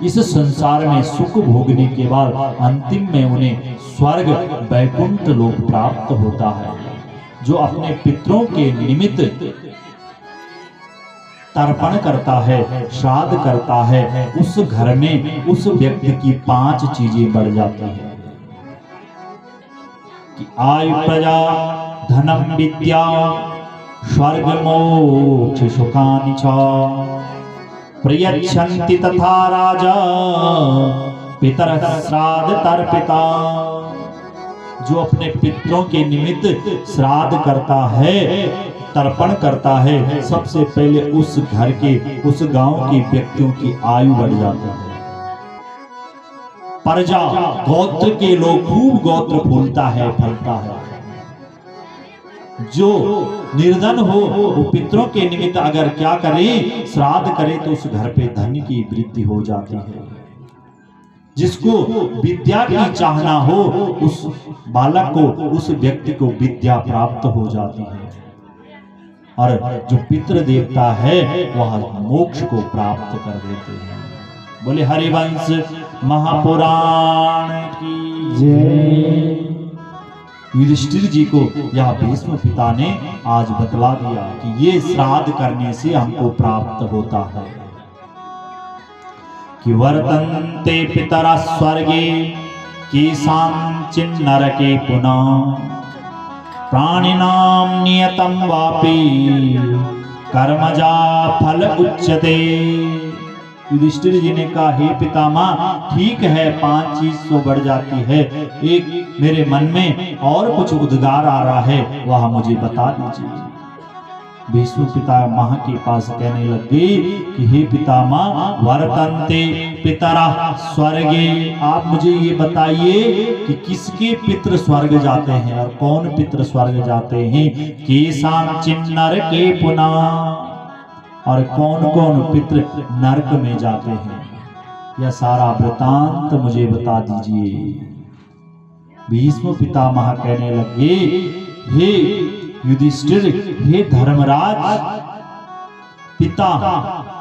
इस संसार में सुख भोगने के बाद अंतिम में उन्हें स्वर्ग वैकुंठ लोक प्राप्त होता है। जो अपने पितरों के निमित्त तर्पण करता है, श्राद्ध करता है, उस घर में उस व्यक्ति की 5 चीजें बढ़ जाती हैं कि आयु प्रजा धनम विद्या स्वर्ग मोक्ष सुखानि च प्रयच्छन्ति तथा राजा पितर श्राद्ध तर्पिता। जो अपने पितरों के निमित्त श्राद्ध करता है, तर्पण करता है, सबसे पहले उस घर के उस गांव के व्यक्तियों की आयु बढ़ जाती है। प्रजा गोत्र के लोग खूब गोत्र फूलता है, फलता है। जो निर्धन हो वो पितरों के निमित्त अगर क्या करे, श्राद्ध करे तो उस घर पे धन की वृद्धि हो जाती है। जिसको विद्या की चाहना हो उस बालक को, उस व्यक्ति को विद्या प्राप्त हो जाती है और जो पितृ देवता है वह मोक्ष को प्राप्त कर देते हैं। बोले हरिवंश महापुराण की जय। युधिष्ठिर जी को यह भीष्म पिता ने आज बतला दिया कि ये श्राद्ध करने से हमको प्राप्त होता है कि वर्तन्ते पितरा स्वर्गे केषांचिन् नरके पुनः प्राणिनां नियतं वापि कर्मजा फल उच्यते। युधिष्ठिर जी ने कहा, हे पितामह, ठीक है, 5 चीज तो बढ़ जाती है, एक मेरे मन में और कुछ उद्गार आ रहा है, वह मुझे बता दीजिए। भीष्म पितामह के पास कहने लगे कि हे पितामह, वर्तन्ते पितरा स्वर्गे, आप मुझे ये बताइए कि किसके पितृ स्वर्ग जाते हैं और कौन पितृ स्वर्ग जाते हैं। केषांचिन् नरके पुनः, और कौन कौन पितृ नरक में जाते हैं, यह सारा वृतांत मुझे बता दीजिए। भीष्म पितामह कहने लगे, हे युधिष्ठिर, हे धर्मराज, पिता,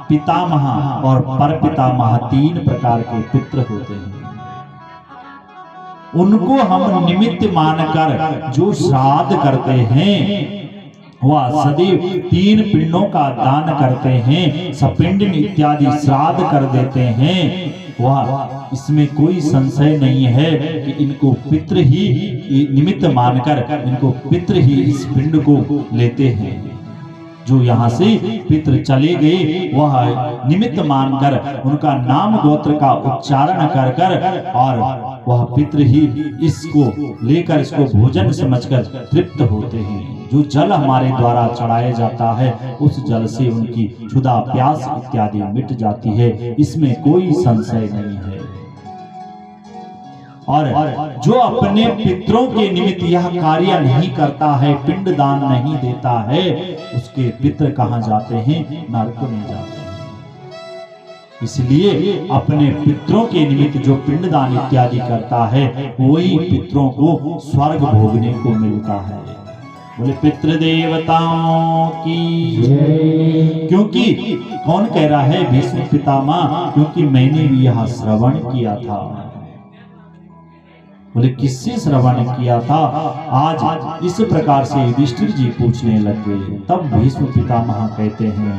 पितामह और परपितामह 3 प्रकार के पितृ होते हैं। उनको हम निमित्त मानकर जो श्राद्ध करते हैं वह सदैव 3 पिंडों का दान करते हैं, सपिंड इत्यादि श्राद्ध कर देते हैं। वह इसमें कोई संशय नहीं है कि इनको पितृ ही निमित्त मानकर इनको पितृ ही इस पिंड को लेते हैं। जो यहाँ से पितृ चले गए वह निमित्त मानकर उनका नाम गोत्र का उच्चारण कर कर और वह पितृ ही इसको लेकर इसको भोजन समझकर तृप्त होते हैं। जो जल हमारे द्वारा चढ़ाया जाता है उस जल से उनकी क्षुधा प्यास इत्यादि मिट जाती है, इसमें कोई संशय नहीं है। और जो अपने पितरों के निमित्त यह कार्य नहीं करता है, पिंड दान नहीं देता है, उसके पितर कहाँ जाते हैं? नरक में जाते हैं। इसलिए अपने पितरों के निमित्त जो पिंडदान इत्यादि करता है वही पितरों को स्वर्ग भोगने को मिलता है। बोले पितृदेवताओं की जय। क्योंकि कौन कह रहा है? भीष्म पितामह, क्योंकि मैंने भी यह श्रवण किया था। बोले किससे श्रवण किया था? आज इस प्रकार से युधिष्ठिर जी पूछने लग गए। तब भीष्म पितामह कहते हैं,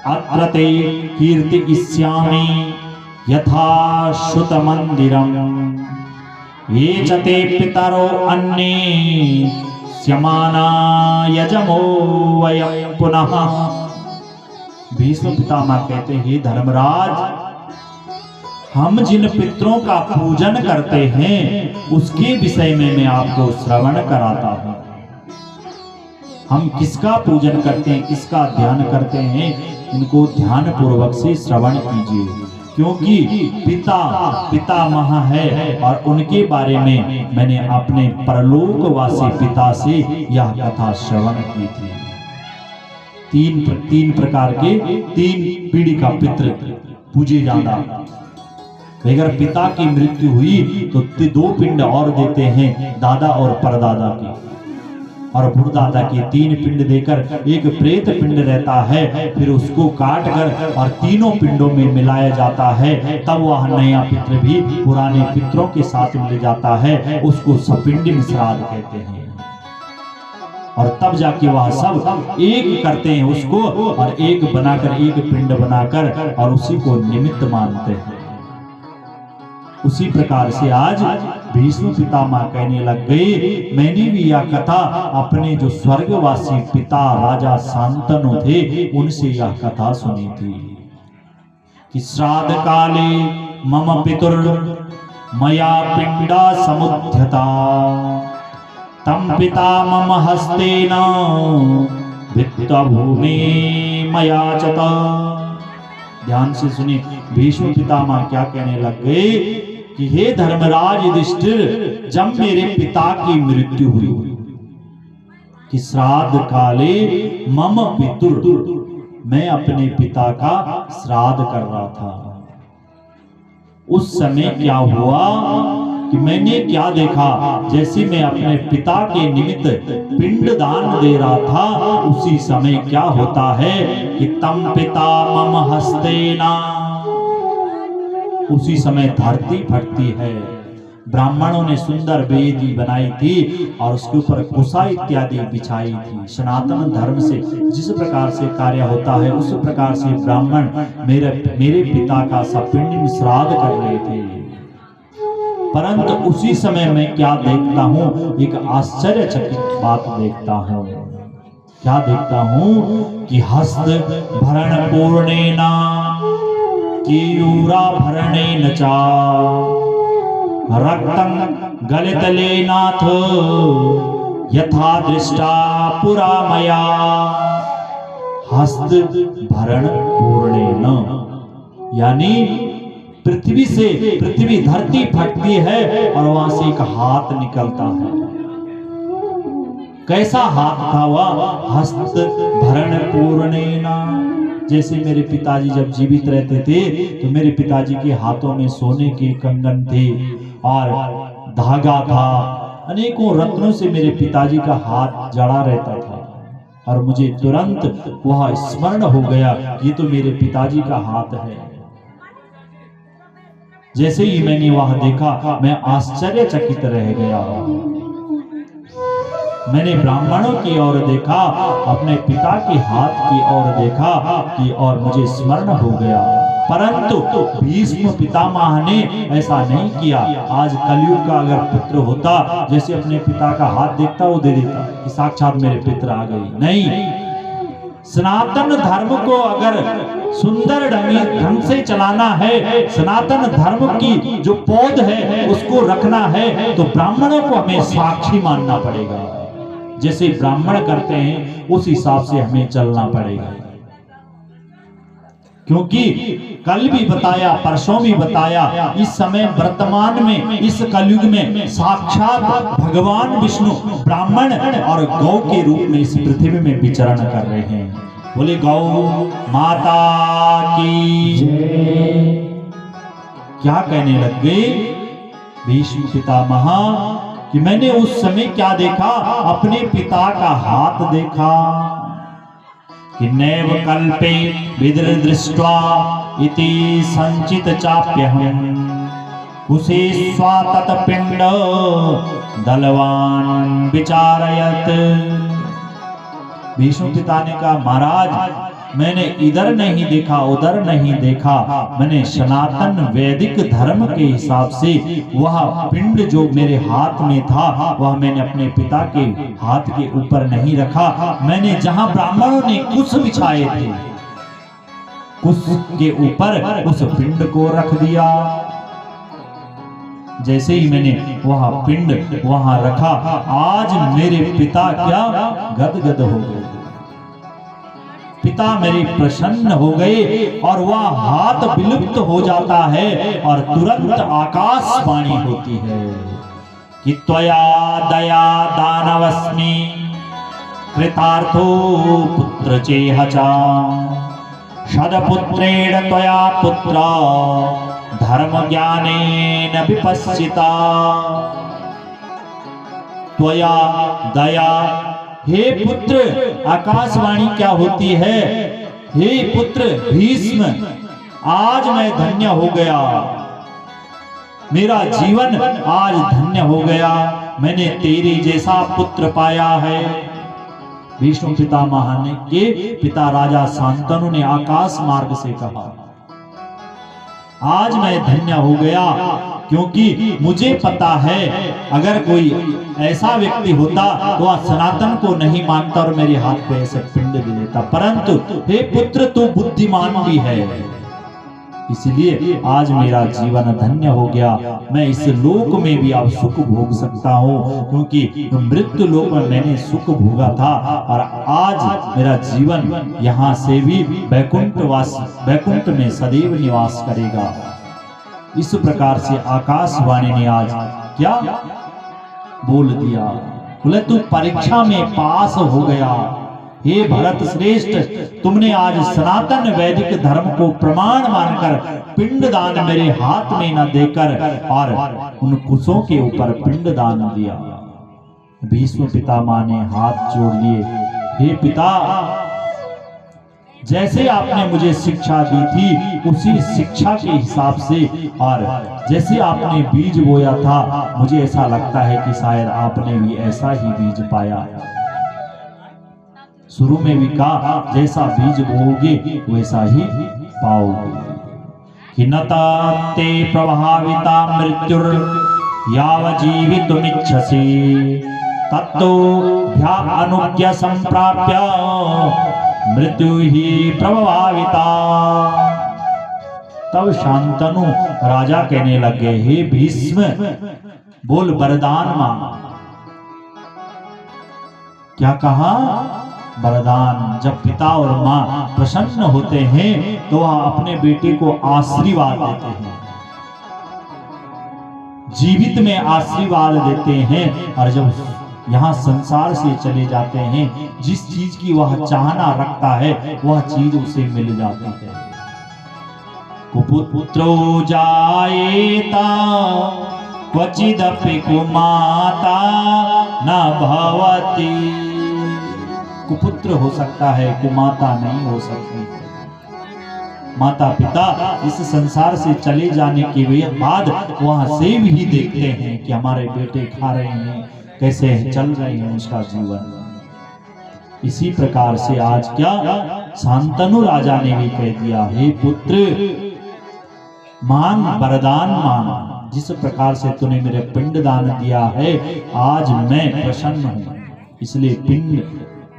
अत्र ते कीर्तिष्यामि यथा श्रुत मंदिरम ये च ते पितरो अन्ये स्यमाना यजमो वयं पुनः। भीष्म पितामह कहते हैं, हे धर्मराज, हम जिन पितरों का पूजन करते हैं उसके विषय में मैं आपको श्रवण कराता हूं। हम किसका पूजन करते हैं, किसका ध्यान करते हैं, इनको ध्यान पूर्वक से श्रवण कीजिए। क्योंकि पिता पितामह है और उनके बारे में मैंने अपने परलोकवासी पिता से यह कथा श्रवण की थी। तीन प्रकार के 3 पीढ़ी का पितृ पूजे जाना। अगर पिता की मृत्यु हुई तो 2 पिंड और देते हैं, दादा और परदादा की, और बुढ़दादा के 3 पिंड देकर एक प्रेत पिंड रहता है, फिर उसको काट कर और 3 पिंडों में मिलाया जाता है। तब वह नया पितृ भी पुराने पितरों के साथ मिल जाता है, उसको सपिंड श्राद्ध कहते हैं। और तब जाके वह सब एक करते हैं उसको, और एक बनाकर एक पिंड बनाकर और उसी को निमित्त मानते हैं। उसी प्रकार से आज भीष्म पितामह कहने लग गए, मैंने भी यह कथा अपने जो स्वर्गवासी पिता राजा शांतनु थे उनसे यह कथा सुनी थी कि श्राद्ध काले मम पितुर मया पिंडा समुद्यता तम पिता मम हस्तेन वित्तभूमि मया चता। ध्यान से सुनिए, भीष्म पितामह क्या कहने लग गए कि हे धर्मराज युधिष्ठिर, जब मेरे पिता की मृत्यु हुई कि श्राद्ध काले मम पितुर, मैं अपने पिता का श्राद्ध कर रहा था। उस समय क्या हुआ कि मैंने क्या देखा, जैसे मैं अपने पिता के निमित्त पिंड दान दे रहा था, उसी समय क्या होता है कि तम पिता मम हस्तेना, उसी समय धरती फटती है, ब्राह्मणों ने सुंदर वेदी बनाई थी और उसके ऊपर कुसा इत्यादि बिछाई थी। सनातन धर्म से जिस प्रकार से कार्य होता है उस प्रकार से ब्राह्मण मेरे पिता का सपिंड श्राद्ध कर रहे थे। परंतु उसी समय मैं क्या देखता हूँ, एक आश्चर्यचकित बात देखता हूँ। क्या देखता हूँ कि हस्त भरण पूर्णेना केयूरा भरणेन चा रक्तं गलितलेनाथ यथा दृष्टा पुरा मया। हस्त भरण पूर्णेन यानी पृथ्वी धरती फटती है और वहां से एक हाथ निकलता है। कैसा हाथ था वह? हस्त भरण पूर्णेना। जैसे मेरे पिताजी जब जीवित रहते थे तो मेरे पिताजी के हाथों में सोने के कंगन थे और धागा था, अनेकों रत्नों से मेरे पिताजी का हाथ जड़ा रहता था। और मुझे तुरंत वह स्मरण हो गया, ये तो मेरे पिताजी का हाथ है। जैसे ही मैंने वह देखा मैं आश्चर्यचकित रह गया। मैंने ब्राह्मणों की ओर देखा, अपने पिता के हाथ की ओर देखा कि और मुझे स्मरण हो गया। परंतु भीष्म पितामह ने ऐसा नहीं किया। आज कलयुग का अगर पुत्र होता, जैसे अपने पिता का हाथ देखता वो दे देता कि साक्षात मेरे पिता आ गई। नहीं, सनातन धर्म को अगर सुंदर ढंग से चलाना है, सनातन धर्म की जो पौध है उसको रखना है, तो ब्राह्मणों को हमें साक्षी मानना पड़ेगा। जैसे ब्राह्मण करते हैं उस हिसाब से हमें चलना पड़ेगा। क्योंकि कल भी बताया, परसों भी बताया, इस समय वर्तमान में इस कलयुग में साक्षात भगवान विष्णु ब्राह्मण और गौ के रूप में इस पृथ्वी में विचरण कर रहे हैं। बोले गौ माता की जय। क्या कहने लग गए भीष्म पितामह कि मैंने उस समय क्या देखा, अपने पिता का हाथ देखा कि नैव कल्पे विद्र दृष्ट्वा इति संचित चाप्यहम् उसे स्वातत पिंड दलवान विचारयत। भीष्म पिता ने कहा, महाराज मैंने इधर नहीं देखा उधर नहीं देखा, मैंने सनातन वैदिक धर्म के हिसाब से वह पिंड जो मेरे हाथ में था वह मैंने अपने पिता के हाथ के ऊपर नहीं रखा। मैंने जहां ब्राह्मणों ने कुश बिछाए थे, कुश के ऊपर उस पिंड को रख दिया। जैसे ही मैंने वह पिंड वहां रखा, आज मेरे पिता क्या गदगद हो गए। पिता मेरे प्रसन्न हो गए और वह हाथ विलुप्त हो जाता है और तुरंत आकाशवाणी होती है कि त्वया दया दानवस्मि कृतार्थो पुत्र चेहचा सदपुत्रेण त्वया पुत्र धर्म ज्ञानेन विपश्चिता। त्वया दया, हे पुत्र, आकाशवाणी क्या होती है? हे पुत्र भीष्म, आज मैं धन्य हो गया, मेरा जीवन आज धन्य हो गया, मैंने तेरे जैसा पुत्र पाया है। भीष्म पितामह ने के पिता राजा शांतनु ने आकाश मार्ग से कहा, आज मैं धन्य हो गया, क्योंकि मुझे पता है अगर कोई ऐसा व्यक्ति होता तो वह सनातन को नहीं मानता और मेरे हाथ पे ऐसे पिंड दे देता। परंतु हे पुत्र, तू बुद्धिमान भी है, इसलिए आज मेरा जीवन धन्य हो गया। मैं इस लोक में भी अब सुख भोग सकता हूँ, क्योंकि मृत्यु लोक में मैंने सुख भोगा था और आज मेरा जीवन यहाँ से भी वैकुंठ में सदैव निवास करेगा। इस प्रकार से आकाशवाणी ने आज क्या बोल दिया? बोले तू परीक्षा में पास हो गया। हे भरत श्रेष्ठ, तुमने आज सनातन वैदिक धर्म को प्रमाण मानकर पिंडदान मेरे हाथ में न देकर और उन कुशों के ऊपर पिंडदान दिया। भीष्म पितामह ने हाथ जोड़ लिए, हे पिता, जैसे आपने मुझे शिक्षा दी थी उसी शिक्षा के हिसाब से, और जैसे आपने बीज बोया था, मुझे ऐसा लगता है कि शायद आपने भी ऐसा ही बीज पाया। शुरू में भी कहा जैसा बीज बोओगे वैसा ही पाओगे। हिनता ते प्रभाविता मृत्युर यावजीवितुमिच्छसि तत्तो भ्या अनुज्ञा संप्राप्य मृत्यु ही प्रभाविता। तब शांतनु राजा कहने लगे, हे भीष्म, बोल वरदान मांग। क्या कहा? वरदान। जब पिता और माँ प्रसन्न होते हैं तो वह अपने बेटे को आशीर्वाद देते हैं, जीवित में आशीर्वाद देते हैं, और जब यहाँ संसार से चले जाते हैं जिस चीज की वह चाहना रखता है वह चीज उसे मिल जाती है। कुपुत्रो जायेता क्वचिदपि कुमाता न भवति। कुपुत्र हो सकता है, कुमाता नहीं हो सकती। माता पिता इस संसार से चले जाने के बाद वहां से भी देखते हैं कि हमारे बेटे खा रहे हैं, कैसे चल रहे हैं उसका जीवन। इसी प्रकार से आज क्या शांतनु राजा ने भी कह दिया, हे पुत्र मांग, वरदान मांग। जिस प्रकार से तूने मेरे पिंड दान दिया है आज मैं प्रसन्न हूं, इसलिए पिंड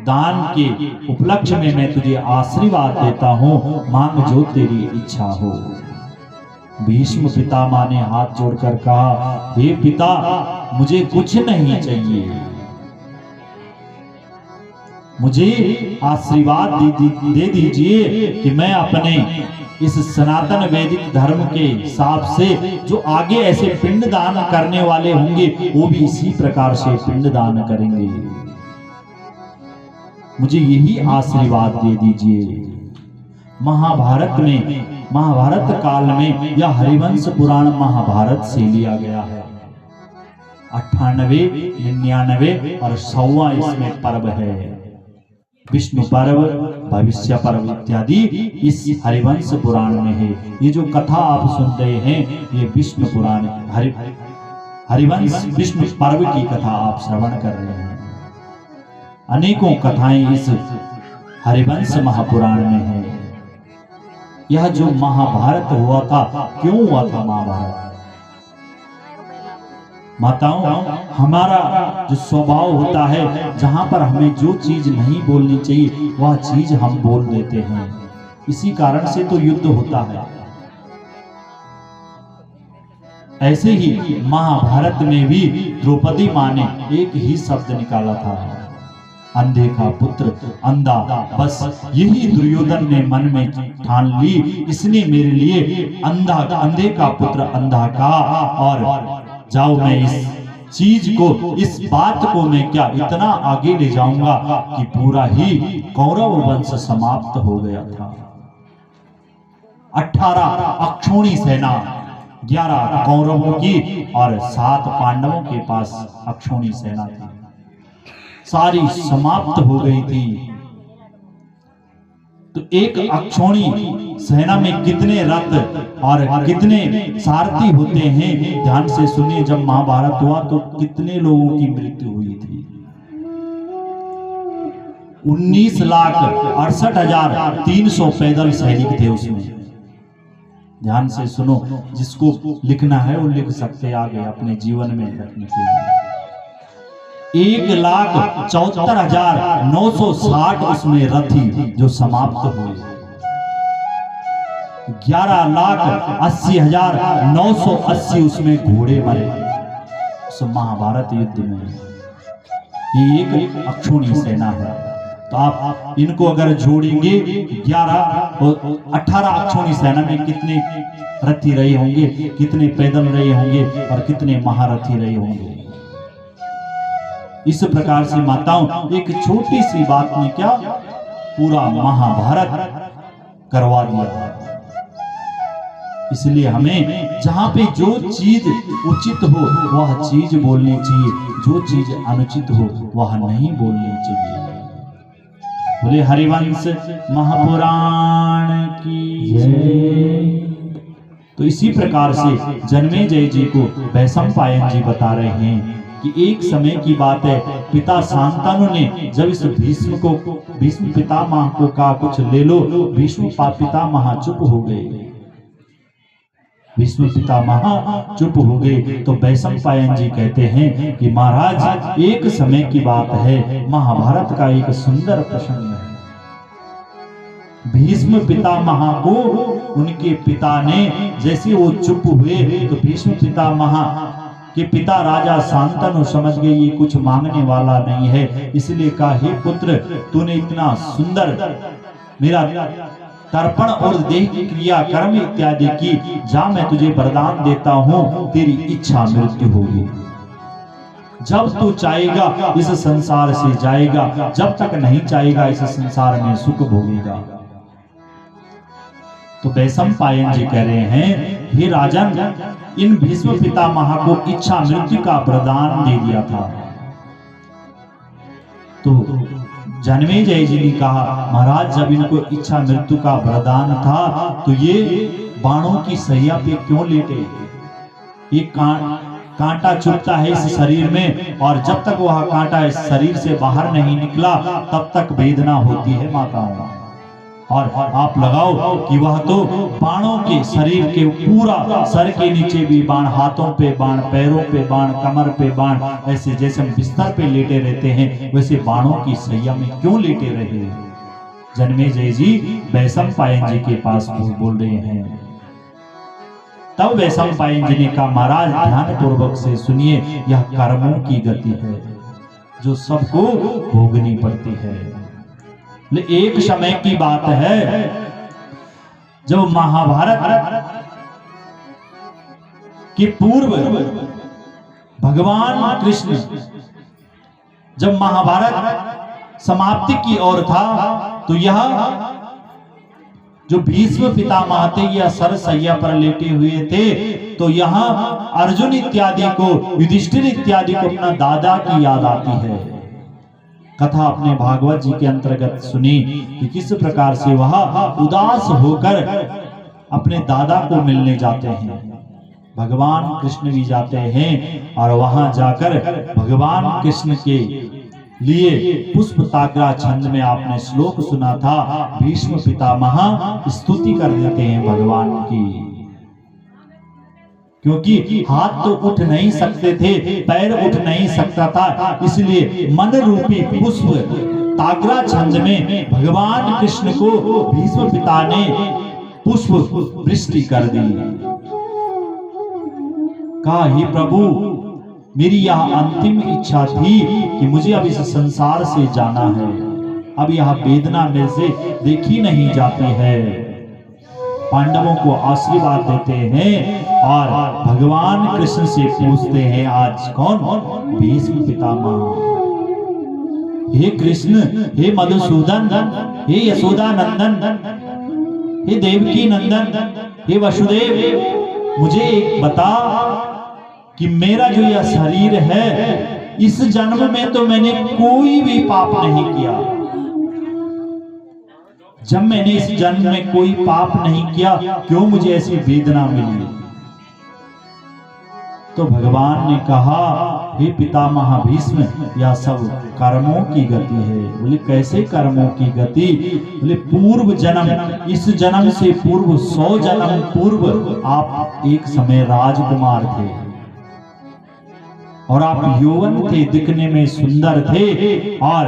दान के उपलक्ष्य में मैं तुझे आशीर्वाद देता हूं, मांग जो तेरी इच्छा हो। भीष्म पितामह ने हाथ जोड़कर कहा, हे पिता, मुझे कुछ नहीं चाहिए, मुझे आशीर्वाद दे दीजिए कि मैं अपने इस सनातन वैदिक धर्म के हिसाब से जो आगे ऐसे पिंड दान करने वाले होंगे वो भी इसी प्रकार से पिंड दान करेंगे, मुझे यही आशीर्वाद दे दीजिए। महाभारत काल में यह हरिवंश पुराण महाभारत से लिया गया है। 98, 99 और 100वां इसमें पर्व है। विष्णु पर्व, भविष्य पर्व इत्यादि इस हरिवंश पुराण में है। ये जो कथा आप सुन रहे हैं ये विष्णु पुराण हरिवंश विष्णु पर्व की कथा आप श्रवण कर रहे हैं। अनेकों कथाएं इस हरिवंश महापुराण में है। यह जो महाभारत हुआ था, क्यों हुआ था महाभारत? माताओं, हमारा जो स्वभाव होता है, जहां पर हमें जो चीज नहीं बोलनी चाहिए वह चीज हम बोल देते हैं, इसी कारण से तो युद्ध होता है। ऐसे ही महाभारत में भी द्रौपदी मां ने एक ही शब्द निकाला था, अंधे का पुत्र अंधा। बस यही दुर्योधन ने मन में ठान ली, इसने मेरे लिए अंधे का पुत्र अंधा कहा, और जाओ मैं इस चीज को, इस बात को मैं क्या इतना आगे ले जाऊंगा कि पूरा ही कौरव वंश समाप्त हो गया था। 18 अक्षौणी सेना, 11 कौरवों की और 7 पांडवों के पास अक्षौणी सेना थी, सारी समाप्त हो गई थी। तो एक अक्षौणी सेना में कितने रथ और कितने सारथी होते हैं, ध्यान से सुनिए। जब महाभारत हुआ तो कितने लोगों की मृत्यु हुई थी? 19,68,300 पैदल सैनिक थे उसमें। ध्यान से सुनो, जिसको लिखना है वो लिख सकते आगे अपने जीवन में रखने के लिए। 1,74,960 उसमें रथी जो समाप्त हुए, 11,80,980 उसमें घोड़े मरे उस महाभारत युद्ध में। ये एक अक्षौणी सेना है। तो आप इनको अगर जोड़ेंगे 18 अक्षौणी सेना में कितने रथी रहे होंगे, कितने पैदल रहे होंगे और कितने महारथी रहे होंगे। इस प्रकार से माताओं, एक छोटी सी बात में क्या पूरा महाभारत करवा दिया। इसलिए हमें जहां पे जो चीज उचित हो वह चीज बोलनी चाहिए, जो चीज अनुचित हो वह नहीं बोलनी चाहिए। बोले हरिवंश महापुराण की जय। तो इसी प्रकार से जन्मेजय जी को वैशंपायन जी बता रहे हैं कि एक समय की बात है, पिता शांतनु ने जब इस भीष्म पितामह को कहा कुछ ले लो, भीष्म पितामह चुप हो गए। भीष्म पितामह चुप हो गए तो वैशंपायन जी कहते हैं कि महाराज एक समय की बात है, महाभारत का एक सुंदर प्रसंग है। भीष्म पितामह को उनके पिता ने जैसे वो चुप हुए तो भीष्म पितामह के पिता राजा शांतनु समझ गए ये कुछ मांगने वाला नहीं है, इसलिए कहा हे पुत्र तूने इतना सुंदर मेरा तर्पण और देह की क्रिया कर्म इत्यादि की, जा मैं तुझे वरदान देता हूं, तेरी इच्छा मृत्यु होगी। जब तू चाहेगा इस संसार से जाएगा, जब तक नहीं चाहेगा इस संसार में सुख भोगेगा। तो वैशंपायन जी कह रहे हैं हे राजन, इन भीष्म पितामह को इच्छा मृत्यु का वरदान दे दिया था। तो जन्मेजय जी ने कहा महाराज जब इनको इच्छा मृत्यु का वरदान था तो ये बाणों की सैया पे क्यों लेटे? एक कांटा चुभता है इस शरीर में और जब तक वह कांटा इस शरीर से बाहर नहीं निकला तब तक वेदना होती है माताओं। और आप लगाओ कि वह तो बाणों के शरीर के पूरा सर के नीचे भी बाण, हाथों पे बाण, पैरों पे बाण, कमर पे बाण, ऐसे जैसे हम बिस्तर पे लेटे रहते हैं वैसे बाणों की सैया में क्यों लेटे रहे? जन्मेजय जी वैशंपायन जी के पास बोल रहे हैं। तब वैशंपायन जी ने कहा महाराज ध्यान पूर्वक से सुनिए, यह कर्मों की गति है जो सबको भोगनी पड़ती है। एक समय की बात है जब महाभारत के पूर्व भगवान कृष्ण जब महाभारत समाप्ति की ओर था तो यह जो भीष्म पितामह थे यह सरसैया पर लेटे हुए थे। तो यहाँ अर्जुन इत्यादि को, युधिष्ठिर इत्यादि को अपना दादा की याद आती है। कथा अपने भागवत जी के अंतर्गत सुनी कि किस प्रकार से वह उदास होकर अपने दादा को मिलने जाते हैं। भगवान कृष्ण भी जाते हैं और वहां जाकर भगवान कृष्ण के लिए पुष्प ताग्रा छंद में आपने श्लोक सुना था, भीष्म पितामह स्तुति कर देते हैं भगवान की, क्योंकि हाथ तो उठ नहीं सकते थे, पैर उठ नहीं सकता था, इसलिए मन रूपी पुष्प ताग्रा छंद में भगवान कृष्ण को भीष्म पिता ने पुष्प वृष्टि कर दी। कहा हे प्रभु मेरी यह अंतिम इच्छा थी कि मुझे अब इस संसार से जाना है, अब यह वेदना में से देखी नहीं जाती है। पांडवों को आशीर्वाद देते हैं और भगवान कृष्ण से पूछते हैं आज कौन? भीष्म पितामह। हे कृष्ण, हे मधुसूदन, हे यशोदा नंदन, हे देवकी नंदन, हे वसुदेव, मुझे एक बता कि मेरा जो यह शरीर है इस जन्म में तो मैंने कोई भी पाप नहीं किया, जब मैंने इस जन्म में कोई पाप नहीं किया क्यों मुझे ऐसी वेदना मिली? तो भगवान ने कहा हे पितामह भीष्म, यह सब कर्मों की गति है। बोले कैसे कर्मों की गति? बोले पूर्व जन्म, इस जन्म से पूर्व 100 जन्म पूर्व आप एक समय राजकुमार थे और आप यौवन थे, दिखने में सुंदर थे और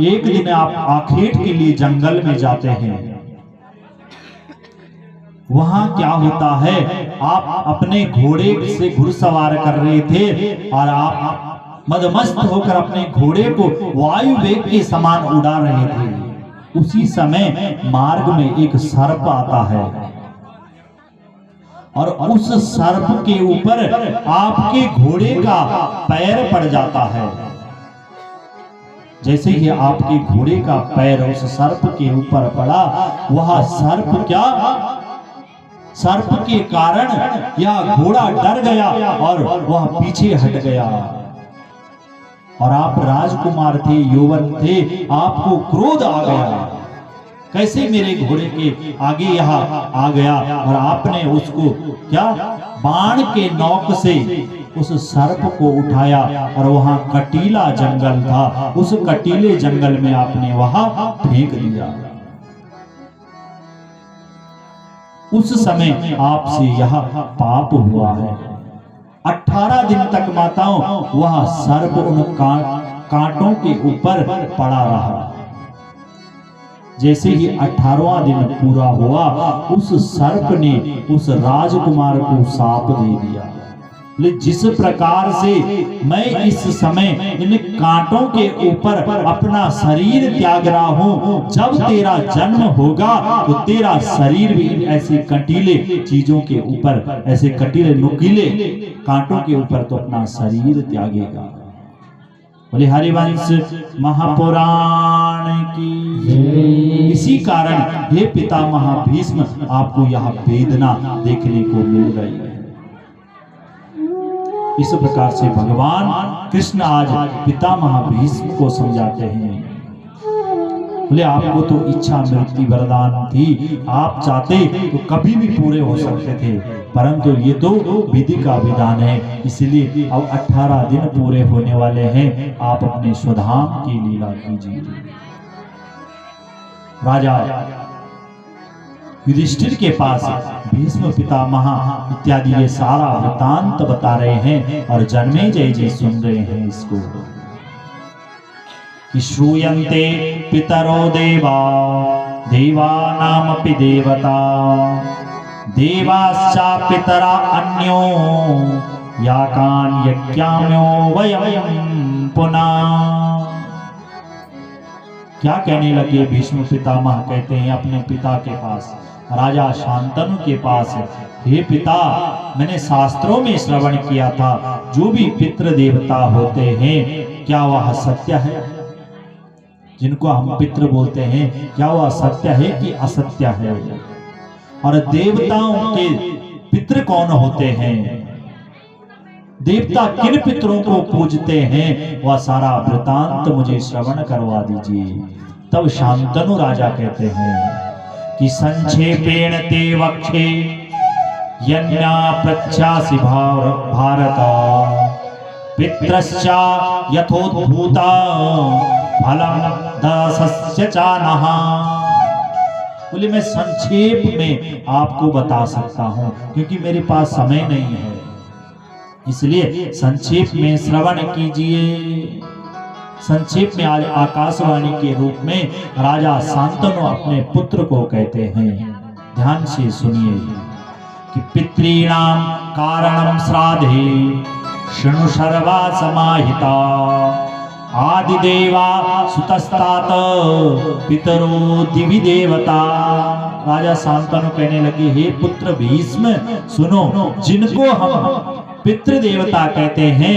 एक दिन आप आखेट के लिए जंगल में जाते हैं। वहां क्या होता है, आप अपने घोड़े से घुड़सवार कर रहे थे और आप मदमस्त होकर अपने घोड़े को वायु वेग के समान उड़ा रहे थे। उसी समय मार्ग में एक सर्प आता है और उस सर्प के ऊपर आपके घोड़े का पैर पड़ जाता है। जैसे ही आपके घोड़े का पैर उस सर्प के ऊपर पड़ा, वह सर्प के कारण यह घोड़ा डर गया और वह पीछे हट गया और आप राजकुमार थे, यौवन थे, आपको क्रोध आ गया, कैसे मेरे घोड़े के आगे यहाँ आ गया, और आपने उसको क्या बाण के नोक से उस सर्प को उठाया, और वहां कटीला जंगल था, उस कटीले जंगल में आपने वहां फेंक दिया। उस समय आपसे यह पाप हुआ है। 18 दिन तक माताओं वह सर्प उन कांटों के ऊपर पड़ा रहा। जैसे ही 18वां दिन पूरा हुआ, उस सर्प ने उस राजकुमार को शाप दे दिया। जिस प्रकार से मैं इस समय इन कांटों के ऊपर अपना शरीर त्याग रहा हूं, जब तेरा जन्म होगा तो तेरा शरीर भी ऐसे कटीले चीजों के ऊपर, ऐसे कटीले नुकीले कांटों के ऊपर तो अपना शरीर त्यागेगा। बोले हरिवंश महापुराण की। इसी कारण हे पितामह भीष्म, आपको यह वेदना देखने को मिल रही है। इस प्रकार से भगवान कृष्ण आज पितामह भीष्म को समझाते हैं। बोले आपको तो इच्छा मृत्यु वरदान थी, आप चाहते तो कभी भी पूरे हो सकते थे, परंतु ये तो विधि का विधान है, इसलिए अब 18 दिन पूरे होने वाले हैं, आप अपने स्वधाम की लीला कीजिए। राजा युधिष्ठिर के पास भीष्म पितामह इत्यादि ये सारा वृतांत बता रहे हैं, और जन्मेजय जी सुन रहे हैं इसको। कि श्रूयन्ते पितरो देवा देवानामपि देवता देवाश्चा पितरा अन्यो याकान यज्ञाम्यो वयं पुनः। क्या कहने लगे भीष्म पितामह, कहते हैं अपने पिता के पास, राजा शांतनु के पास, हे पिता, मैंने शास्त्रों में श्रवण किया था, जो भी पितृ देवता होते हैं क्या वह सत्य है? जिनको हम पितृ बोलते हैं, क्या वह सत्य है कि असत्य है? और देवताओं के पितृ कौन होते हैं? देवता किन पितरों को पूजते हैं? वह सारा वृतांत मुझे श्रवण करवा दीजिए। तब शांतनु राजा कहते हैं कि संक्षेपेण ते वक्षे यन्या प्रच्छासि भारत पितृश्च यथोद्भूता फलम दशस्य चानः। बोले मैं संक्षेप में आपको बता सकता हूं, क्योंकि मेरे पास समय नहीं है, इसलिए संक्षेप में श्रवण कीजिए। संक्षेप में आज आकाशवाणी के रूप में राजा शांतनु अपने पुत्र को कहते हैं, ध्यान से सुनिए कि पितॄणां कारणं श्राद्धे शृणु सर्वा समाहिता आदिदेवा सुतस्तात पितरो दिवि देवता। राजा शांतनु कहने लगे, हे पुत्र भीष्म सुनो, जिनको हम पितृ देवता कहते हैं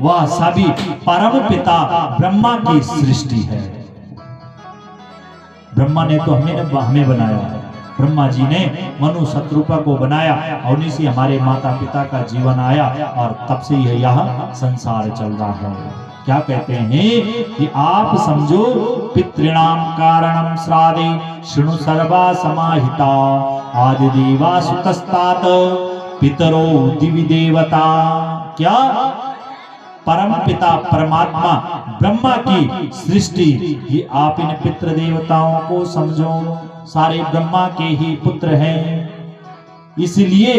वह सभी परम पिता ब्रह्मा की सृष्टि है। ब्रह्मा ने तो हमें बनाया है, ब्रह्मा जी ने मनु शत्रुपा को बनाया, और उन्हीं से हमारे माता पिता का जीवन आया, और तब से यह संसार चल रहा है। क्या कहते हैं कि आप समझो, पितॄणां कारणं श्राद्धे शृणु सर्वा समाहिता आदिदेवा सुतस्तात पितरो दिवि देवता। क्या परम पिता परमात्मा ब्रह्मा की सृष्टि, ये आप इन पितृ देवताओं को समझो, सारे ब्रह्मा के ही पुत्र हैं। इसलिए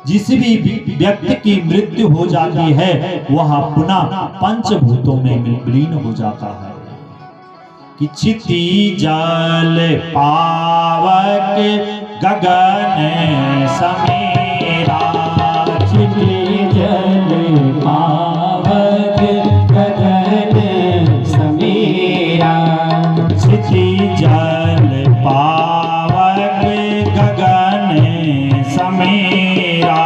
जिस भी व्यक्ति की मृत्यु हो जाती है वह पुनः पंचभूतों में विलीन हो जाता है। कि क्षिति जल पावक गगन समेरा, क्षिति जल पावक गगन समेरा, क्षिति जल पावक गगन समेरा,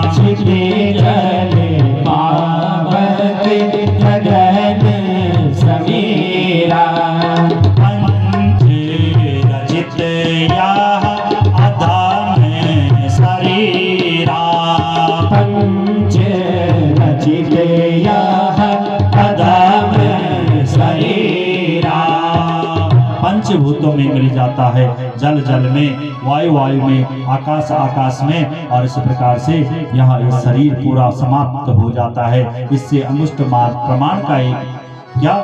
क्षिति जल पावक गगन समेरा, पंच रचित यह अधम शरीरा, पंच रचित यह पंचभूतों में मिल जाता है, जल जल में, वायु वायु में, आकाश आकाश में, और इस प्रकार से यहाँ ये शरीर पूरा समाप्त हो जाता है। इससे अंगुष्ठ मात्र प्रमाण का एक क्या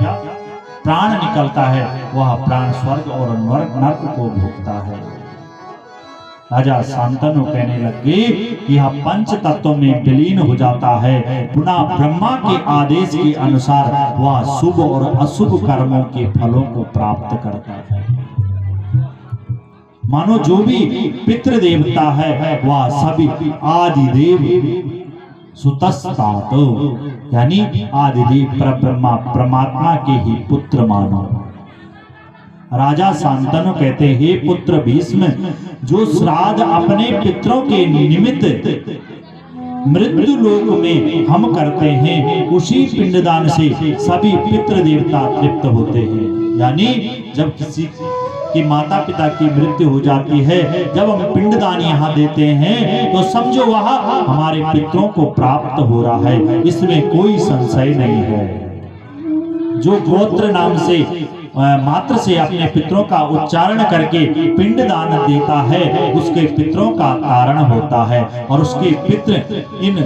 प्राण निकलता है, वह प्राण स्वर्ग और नरक को भोगता है। राजा शांतनु कहने लगे कि यह पंच तत्वों में विलीन हो जाता है, पुनः ब्रह्मा के आदेश के अनुसार वह शुभ और अशुभ कर्मों के फलों को प्राप्त करता है। मानो जो भी पितृ देवता है वह सभी आदिदेव सुतस्तात, यानी आदिदेव परब्रह्मा परमात्मा के ही पुत्र मानो। राजा शांतनु कहते हैं, हे पुत्र भीष्म, जो श्राद्ध अपने पितरों के निमित्त मृत्यु लोक में हम करते हैं, उसी पिंडदान से सभी पितृ देवता तृप्त होते हैं। यानी जब किसी कि माता पिता की मृत्यु हो जाती है, जब हम पिंडदान यहाँ देते हैं तो समझो वह हमारे पितरों को प्राप्त हो रहा है, इसमें कोई संशय नहीं है। जो गोत्र नाम से मात्र से अपने पितरों का उच्चारण करके पिंडदान देता है, उसके पितरों का तारण होता है, और उसके पितृ इन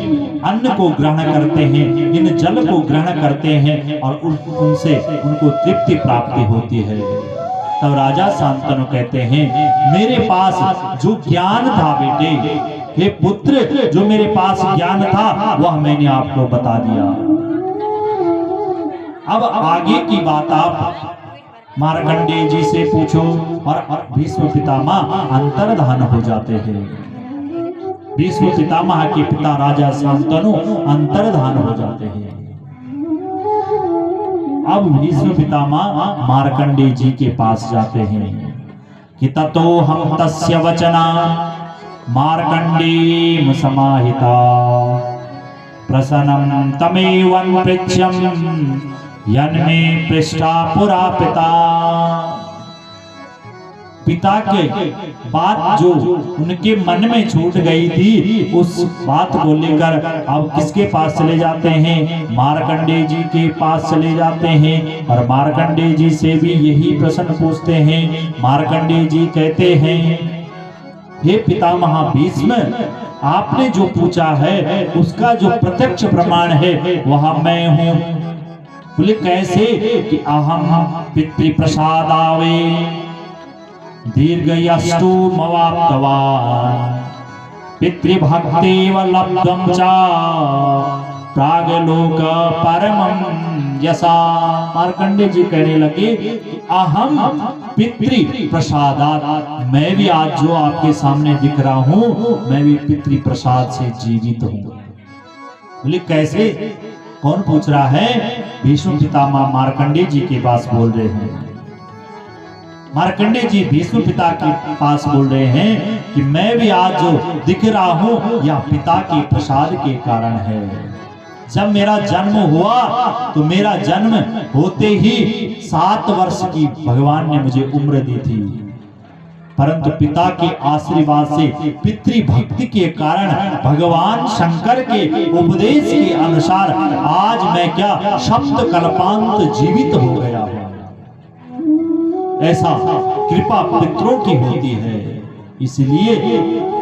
अन्न को ग्रहण करते हैं, इन जल को ग्रहण करते हैं, और उनसे उनको तृप्ति प्राप्ति होती है। तब राजा शांतनु कहते हैं, मेरे पास जो ज्ञान था बेटे, हे पुत्र, जो मेरे पास ज्ञान था वह मैंने आपको बता दिया। अब आगे की बात आप मार्कंडेय जी से पूछो, और भीष्म पितामह अंतर्धान हो जाते हैं। भीष्म पितामह के पिता राजा शांतनु अंतर्धान हो जाते हैं। अब भीष्म पितामह मार्कंडेय जी के पास जाते हैं कि ततो हम तस्य वचना मार्कंडेयम समाहिता प्रसन्नं तमेवं पृच्छ्यं यन्मे पृष्ठा पुरा पिता। पिता के बात जो उनके मन में छूट गई थी, उस बात को लेकर अब किसके पास चले जाते हैं? मार्कंडेय जी के पास चले जाते हैं, और मार्कंडेय जी से भी यही प्रश्न पूछते हैं। मार्कंडेय जी कहते हैं, हे पितामह भीष्म, आपने जो पूछा है उसका जो प्रत्यक्ष प्रमाण है वह मैं हूँ। बोले कैसे? कि अहम पितृप्रसादावे दीर्घयस्तु मवाप्तवान् पितृभक्तेव लब्धं च प्रागलोक परमं यशा। मार्कंडेय जी कहने लगे अहम पितृप्रसादात्, मैं भी आज जो आपके सामने दिख रहा हूँ मैं भी पितृप्रसाद से जीवित हूँ। बोले कैसे? कौन पूछ रहा है? भीष्म पितामह मार्कंडेय जी के पास बोल रहे हैं। मार्कंडेय जी भीष्म पिता के पास बोल रहे हैं कि मैं भी आज जो दिख रहा हूँ यह पिता के प्रसाद के कारण है। जब मेरा जन्म हुआ तो मेरा जन्म होते ही 7 वर्ष की भगवान ने मुझे उम्र दी थी, परंतु पिता के आशीर्वाद से पितृभक्ति के कारण भगवान शंकर के उपदेश के अनुसार आज मैं क्या सप्त कल्पांत जीवित हो गया हूं। ऐसा कृपा पितरों की होती है, इसलिए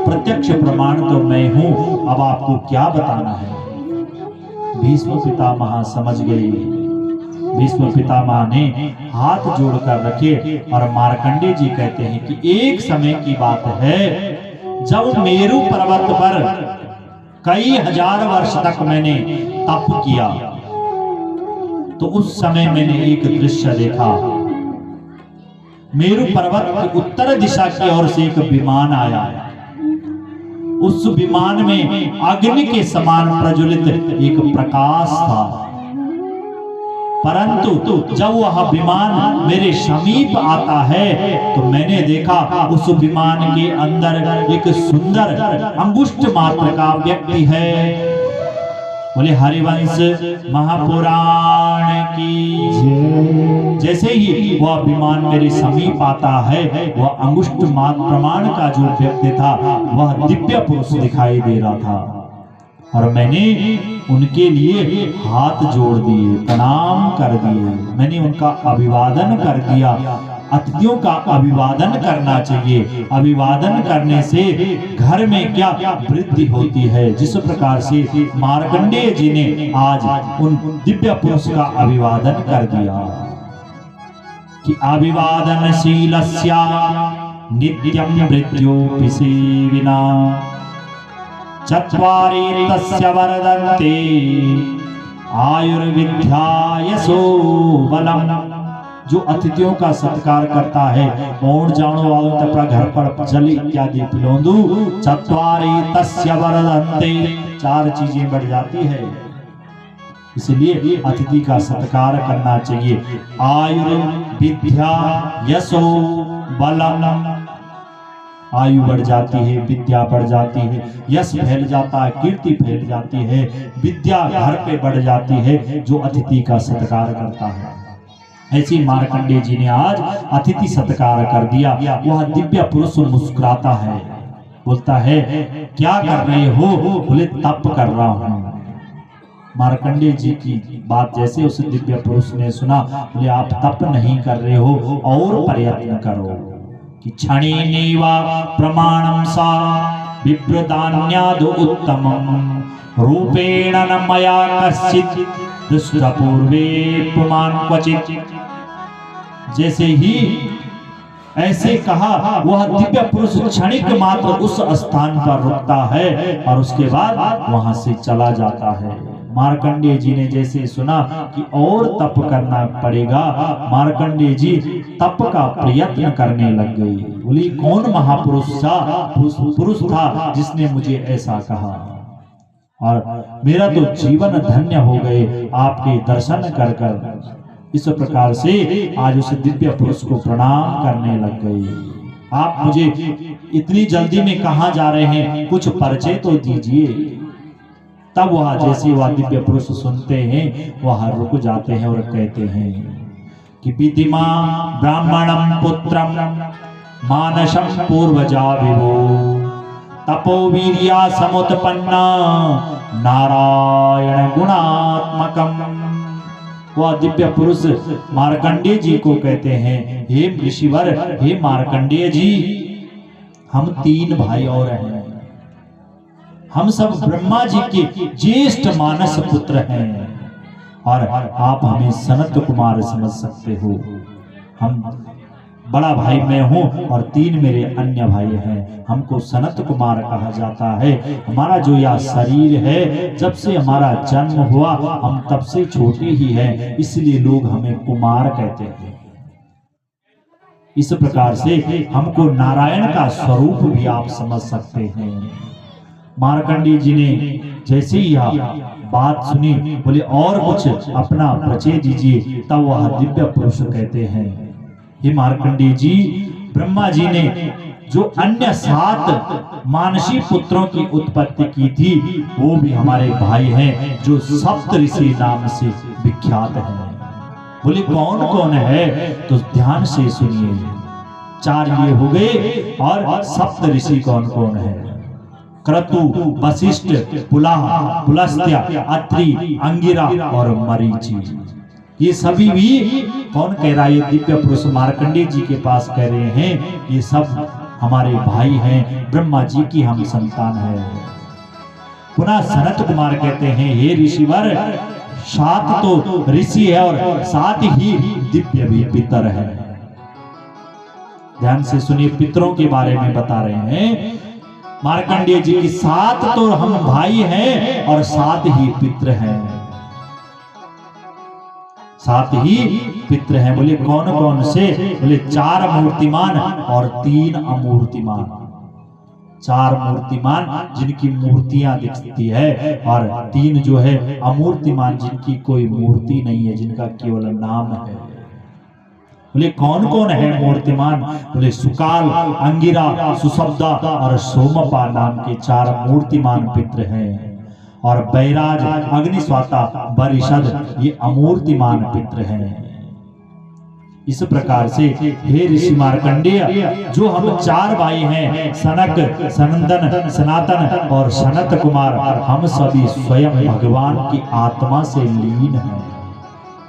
प्रत्यक्ष प्रमाण तो मैं हूं। अब आपको क्या बताना है? भीष्म पितामह समझ गए। भीष्म पितामह ने हाथ जोड़कर रखे और मार्कंडेय जी कहते हैं कि एक समय की बात है जब मेरु पर्वत पर कई हजार वर्ष तक मैंने तप किया, तो उस समय मैंने एक दृश्य देखा। मेरु पर्वत की उत्तर दिशा की ओर से एक विमान आया। उस विमान में अग्नि के समान प्रज्वलित एक प्रकाश था, परंतु जब वह विमान मेरे समीप आता है तो मैंने देखा उस विमान के अंदर एक सुंदर अंगुष्ठ मात्र का व्यक्ति है। बोले हरिवंश महापुराण की। जैसे ही वह विमान मेरे समीप आता है, वह अंगुष्ठ मात्र प्रमाण का जो व्यक्ति था वह दिव्य पुरुष दिखाई दे रहा था, और मैंने उनके लिए हाथ जोड़ दिए, प्रणाम कर दिए, मैंने उनका अभिवादन कर दिया। अतिथियों का अभिवादन करना चाहिए। अभिवादन करने से घर में क्या वृद्धि होती है। जिस प्रकार से मार्कंडेय जी ने आज उन दिव्य पुरुष का अभिवादन कर दिया कि अभिवादनशीलस्य नित्यं मृत्युपि सेविना चत्वारि तस्य वर्धन्ते आयुर्विद्या यशो बलम। जो अतिथियों का सत्कार करता है, ओण जानो वालों तथा घर पर जल इत्यादि पिलोंदु चत्वारि तस्य वर्धन्ते, 4 चीजें बढ़ जाती है। इसलिए अतिथि का सत्कार करना चाहिए। आयुर्विद्या यशो बलम, आयु बढ़ जाती है, विद्या बढ़ जाती है, यश फैल जाता है, कीर्ति फैल जाती है, विद्या घर पे बढ़ जाती है जो अतिथि का सत्कार करता है। ऐसी मार्कंडेय जी ने आज अतिथि सत्कार कर दिया। वह दिव्य पुरुष मुस्कुराता है, बोलता है क्या कर रहे हो? बोले तप कर रहा हूं। मार्कंडेय जी की बात जैसे उस दिव्य पुरुष ने सुना, बोले आप तप नहीं कर रहे हो और प्रयत्न करो कि क्षणेनैवा प्रमाणं सा विप्रदान्याद उत्तमं रूपेण न मया कश्चित् दृष्टपूर्वे पुमान् क्वचित्। जैसे ही ऐसे कहा, वह दिव्य पुरुष क्षणिक मात्र उस स्थान पर रुकता है और उसके बाद वहां से चला जाता है। मार्कंडेय जी ने जैसे सुना कि और तप करना पड़ेगा, मार्कंडेय जी तप का प्रयत्न करने लग गई। बोली कौन पुरुष था जिसने मुझे ऐसा कहा, और मेरा तो जीवन धन्य हो गए आपके दर्शन कर कर। इस प्रकार से आज उस दिव्य पुरुष को प्रणाम करने लग गई। आप मुझे इतनी जल्दी में कहां जा रहे हैं, कुछ परिचय तो दीजिए। तब वह जैसे वह दिव्य पुरुष सुनते हैं, वह रुक जाते हैं और कहते हैं कि विधिमा ब्राह्मणं पुत्रं मानसं पूर्वजा विभो तपो वीर्या समुत्पन्ना नारायण गुणात्मकम। वह दिव्य पुरुष मार्कंडेय जी को कहते हैं, हे ऋषिवर, हे मार्कंडेय जी, हम 3 भाई और हैं। हम सब ब्रह्मा जी के ज्येष्ठ मानस पुत्र हैं और आप हमें सनत कुमार समझ सकते हो। हम बड़ा भाई मैं हूं और 3 मेरे अन्य भाई हैं। हमको सनत कुमार कहा जाता है। हमारा जो यह शरीर है, जब से हमारा जन्म हुआ हम तब से छोटे ही हैं, इसलिए लोग हमें कुमार कहते हैं। इस प्रकार से हमको नारायण का स्वरूप भी आप समझ सकते हैं। मार्कंडेय जी ने जैसे ही यह बात सुनी, बोले और कुछ अपना परिचय दीजिए। तब वह दिव्य पुरुष कहते हैं, हे मार्कंडेय जी, ब्रह्मा जी ने जो अन्य 7 मानसी पुत्रों की उत्पत्ति की थी, वो भी हमारे भाई हैं जो सप्त ऋषि नाम से विख्यात हैं। बोले कौन कौन है? तो ध्यान से सुनिए। 4 ये हो गए और सप्त ऋषि कौन कौन है? क्रतु, वशिष्ठ, पुलाह, पुलस्त्य, अत्रि, अंगिरा और मरीचि। ये सभी भी कौन कह रहा है? ये दिव्य पुरुष मार्कंडेय जी के पास कह रहे हैं, ये सब हमारे भाई हैं, ब्रह्मा जी की हम संतान है। पुनः सनत कुमार कहते हैं, हे ऋषिवर, 7 तो ऋषि है और 7 ही दिव्य भी पितर है। ध्यान से सुनिए, पितरों के बारे में बता रहे हैं मार्कंडेय जी की। 7 तो हम भाई हैं और 7 ही पितर हैं। 7 ही पितर हैं। बोले कौन कौन से? बोले 4 मूर्तिमान और 3 अमूर्तिमान। 4 मूर्तिमान जिनकी मूर्तियां दिखती है और 3 जो है अमूर्तिमान जिनकी कोई मूर्ति नहीं है, जिनका केवल नाम है। बोले कौन कौन है मूर्तिमान? बोले सुकाल, अंगिरा, सुशब्दा और सोमपा नाम के 4 मूर्तिमान पित्र हैं। और बैराज, अग्निस्वाता, बरिषद ये अमूर्तिमान पित्र हैं। इस प्रकार से हे ऋषि मार्कंडेय, जो हम 4 भाई हैं, सनक, सनंदन, सनातन और सनत कुमार, हम सभी स्वयं भगवान की आत्मा से लीन हैं।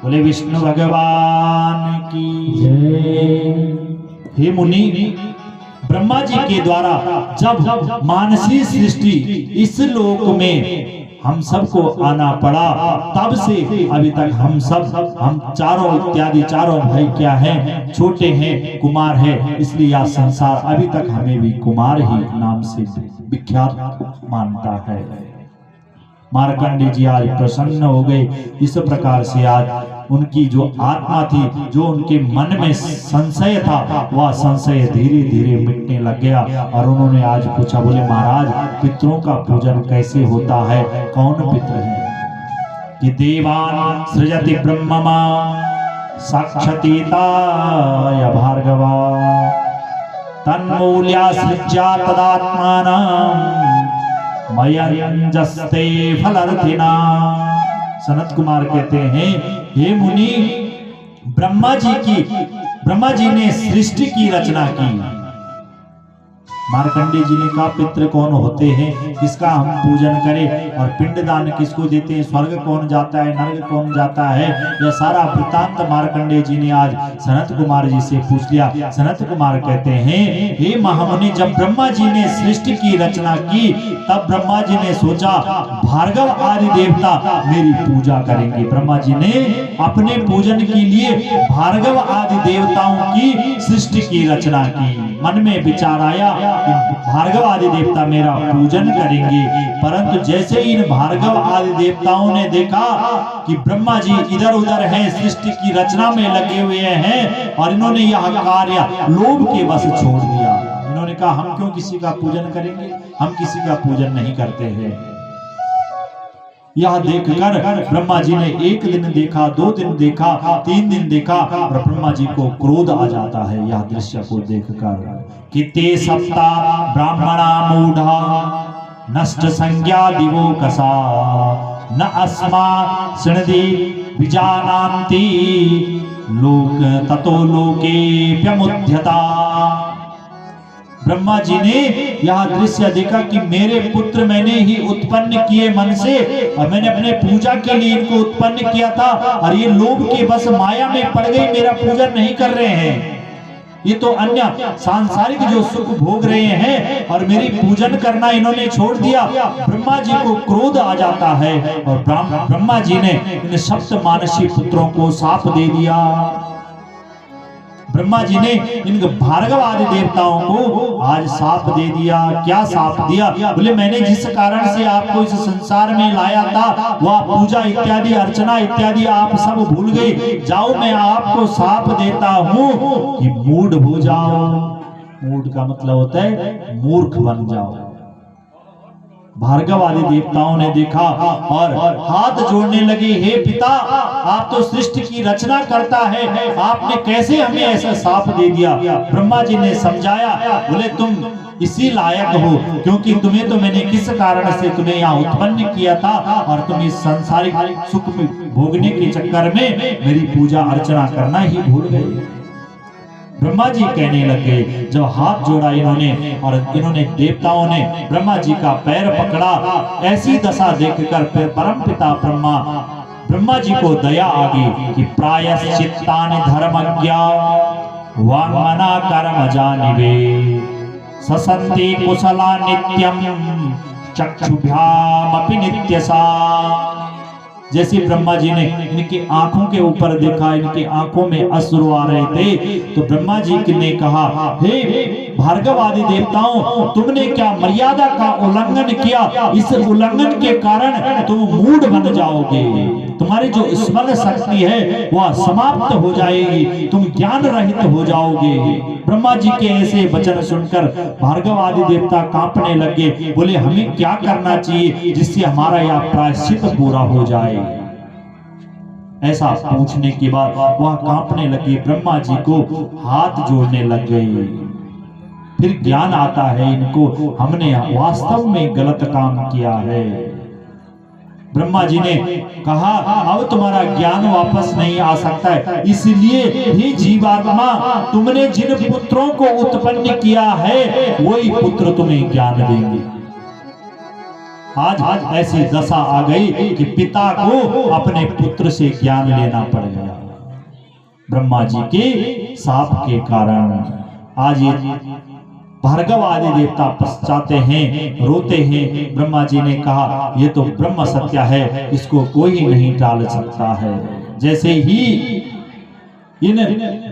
बोले विष्णु भगवान की जय। हे मुनि, ब्रह्मा जी के द्वारा जब मानसी सृष्टि इस लोक में हम सबको आना पड़ा, तब से अभी तक हम चारों इत्यादि चारों भाई क्या हैं, छोटे हैं, कुमार है, इसलिए यह संसार अभी तक हमें भी कुमार ही नाम से विख्यात मानता है। मार्कंडे जी आज प्रसन्न हो गए। इस प्रकार से आज उनकी जो आत्मा थी, जो उनके मन में संशय था, वह संशय धीरे धीरे मिटने लग गया। और उन्होंने आज पूछा, बोले महाराज पितरों का पूजन कैसे होता है, कौन पितर है? कि देवान सृजति ब्रह्ममा साक्षातीताय भार्गवा तन्मूल्या सृज्या तदात्मानं मयंजस्ते फलर्थिना। सनत कुमार कहते हैं, हे मुनि, ब्रह्मा जी ने सृष्टि की रचना की। मार्कंडे जी ने कहा पितृ कौन होते हैं, किसका हम पूजन करें, और पिंडदान किसको देते हैं, स्वर्ग कौन जाता है, नरक कौन जाता है, यह सारा वृत्तांत मार्कंडे जी ने आज सनत कुमार जी से पूछ लिया। सनत कुमार कहते हैं, हे महामुनि, जब ब्रह्मा जी ने सृष्टि की रचना की, तब ब्रह्मा जी ने सोचा भार्गव आदि देवता मेरी पूजा करेंगे। ब्रह्मा जी ने अपने पूजन के लिए भार्गव आदि देवताओं की सृष्टि की रचना की। मन में विचार आया कि भार्गव आदि देवता मेरा पूजन करेंगे। परंतु जैसे इन भार्गव आदि देवताओं ने देखा कि ब्रह्मा जी इधर उधर हैं, सृष्टि की रचना में लगे हुए हैं, और इन्होंने यह कार्य लोभ के वश छोड़ दिया। इन्होंने कहा हम क्यों किसी का पूजन करेंगे, हम किसी का पूजन नहीं करते हैं। यह देखकर ब्रह्मा जी ने एक दिन देखा, 2 दिन देखा, 3 दिन देखा, और ब्रह्मा जी को क्रोध आ जाता है यह दृश्य को देखकर। किते सप्ताह ब्राह्मणा मूढ़ा नष्ट संज्ञा दिवो कसा न अस्मा सृणदि विजानान्ति लोक ततो लोके व्यमुध्यता। ब्रह्मा जी ने यह दृश्य देखा कि मेरे पुत्र मैंने ही उत्पन्न किए मन से, और मैंने अपने पूजा के लिए इनको उत्पन्न किया था, और ये लोभ के बस माया में पड़ गई, मेरा पूजन नहीं कर रहे हैं। ये तो अन्य सांसारिक जो सुख भोग रहे हैं, और मेरी पूजन करना इन्होंने छोड़ दिया। ब्रह्मा जी को क्रोध आ जाता है, और ब्रह्मा जी ने इन सप्त मानसी पुत्रों को शाप दे दिया। ब्रह्मा जी ने इन भार्गव आदि देवताओं को आज शाप दे दिया। क्या शाप दिया? बोले मैंने जिस कारण से आपको इस संसार में लाया था, वह पूजा इत्यादि अर्चना इत्यादि आप सब भूल गए। जाओ मैं आपको शाप देता हूं कि मूढ़ हो जाओ। मूढ़ का मतलब होता है मूर्ख बन जाओ। भार्गव आदि देवताओं ने देखा और हाथ जोड़ने लगे, हे पिता आप तो सृष्टि की रचना करता है, आपने कैसे हमें ऐसा शाप दे दिया? ब्रह्मा जी ने समझाया, बोले तुम इसी लायक हो क्योंकि तुम्हें तो मैंने किस कारण से तुम्हें यहाँ उत्पन्न किया था, और तुम इस सांसारिक सुख में भोगने के चक्कर में मेरी पूजा अर्चना करना ही भूल गए। ब्रह्मा जी कहने लगे, जब हाथ जोड़ा इन्होंने और इन्होंने देवताओं ने ब्रह्मा जी का पैर पकड़ा, ऐसी दशा देखकर फिर परमपिता ब्रह्मा जी को दया आ गई कि प्रायश्चित्तानि धर्मज्ञा वाङ्मना कर्म जानिवे ससन्ति कुशला नित्यं चक्षुभ्यामपि नित्यसा। जैसे ब्रह्मा जी ने इनकी आंखों के ऊपर देखा, इनकी आंखों में अश्रु आ रहे थे, तो ब्रह्मा जी ने कहा, हे भार्गव आदि देवताओं, तुमने क्या मर्यादा का उल्लंघन किया? इस उल्लंघन के कारण तुम मूढ़ बन जाओगे, तुम्हारी जो स्मरण शक्ति है वह समाप्त हो जाएगी, तुम ज्ञान रहित हो जाओगे। ब्रह्मा जी के ऐसे वचन सुनकर भार्गव आदि देवता कांपने लगे। बोले हमें क्या करना चाहिए जिससे हमारा यह प्रायश्चित पूरा हो जाए? ऐसा पूछने के बाद वह कांपने लगे, ब्रह्मा जी को हाथ जोड़ने लग गए। फिर ज्ञान आता है इनको, हमने वास्तव में गलत काम किया है। ब्रह्मा जी ने कहा, अब तुम्हारा ज्ञान वापस नहीं आ सकता है, इसलिए ही जीवात्मा तुमने जिन पुत्रों को उत्पन्न किया है वही पुत्र तुम्हें ज्ञान देंगे। आज ऐसी दशा आ गई कि पिता को अपने पुत्र से ज्ञान लेना पड़ गया। ब्रह्मा जी के शाप के कारण आज ये भार्गव आदि देवता पश्चाते हैं, रोते हैं। ब्रह्मा जी ने कहा ये तो ब्रह्म सत्य है, इसको कोई नहीं टाल सकता है। जैसे ही इन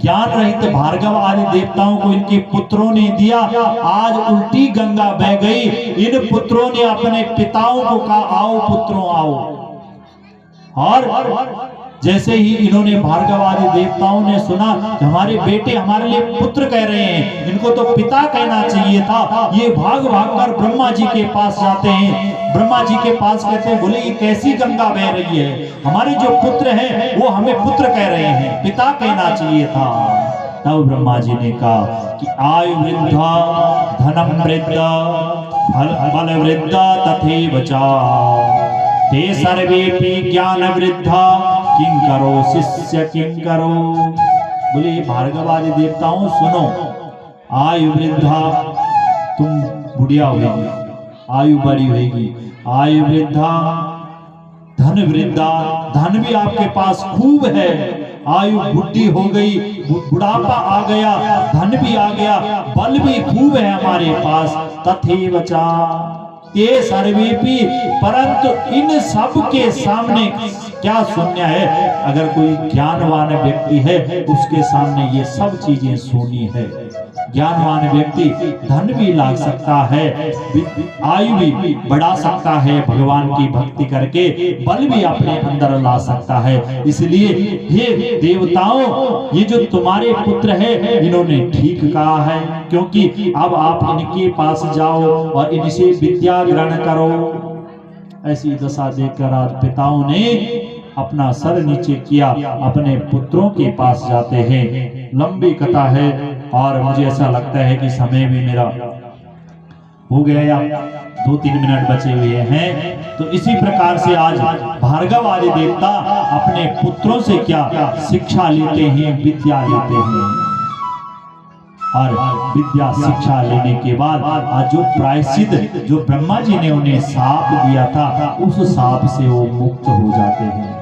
ज्ञान रहित भार्गव आदि देवताओं को इनके पुत्रों ने दिया, आज उल्टी गंगा बह गई। इन पुत्रों ने अपने पिताओं को कहा आओ पुत्रों आओ, और जैसे ही इन्होंने भार्गव आदि देवताओं ने सुना कि हमारे बेटे हमारे लिए पुत्र कह रहे हैं, इनको तो पिता कहना चाहिए था, ये भाग भाग कर ब्रह्मा जी के पास जाते हैं। ब्रह्मा जी के पास कहते हैं बोले ये कैसी गंगा बह रही है, हमारे जो पुत्र हैं वो हमें पुत्र कह रहे हैं, पिता कहना चाहिए था। तब ब्रह्मा जी ने कहा कि आयु वृद्धा धनम वृद्धा बल वृद्धा तथैव च ते सर्वेपि ज्ञान वृद्धा किं करो शिष्य किं करो। बोले भार्गव आदि देवताओं सुनो, आयु वृद्धा तुम बुढ़िया होगी, आयु बड़ी होगी, आयु वृद्धा धन वृद्धा, धन भी आपके पास खूब है, आयु बुढ़ी हो गई, बुढ़ापा आ गया, धन भी आ गया, बल भी खूब है हमारे पास। तथैव च ये सर्वेपि, परंतु इन सब के सामने क्या शून्य है। अगर कोई ज्ञानवान व्यक्ति है उसके सामने ये सब चीजें शून्य है। ज्ञानवान व्यक्ति धन भी ला सकता है, आयु भी बढ़ा सकता है, भगवान की भक्ति करके बल भी अपने अंदर ला सकता है। इसलिए हे देवताओं, ये जो तुम्हारे पुत्र है इन्होंने ठीक कहा है, क्योंकि अब आप इनके पास जाओ और इनसे विद्या ग्रहण करो। ऐसी दशा देखकर आज पिताओं ने अपना सर नीचे किया, अपने पुत्रों के पास जाते हैं। लंबी कथा है और मुझे ऐसा लगता है कि समय भी मेरा हो गया या 2-3 मिनट बचे हुए हैं। तो इसी प्रकार से आज भार्गव आदि देवता अपने पुत्रों से क्या शिक्षा लेते हैं, विद्या लेते हैं। और विद्या शिक्षा लेने के बाद आज जो प्रायश्चित जो ब्रह्मा जी ने उन्हें शाप दिया था, उस शाप से वो मुक्त हो जाते हैं।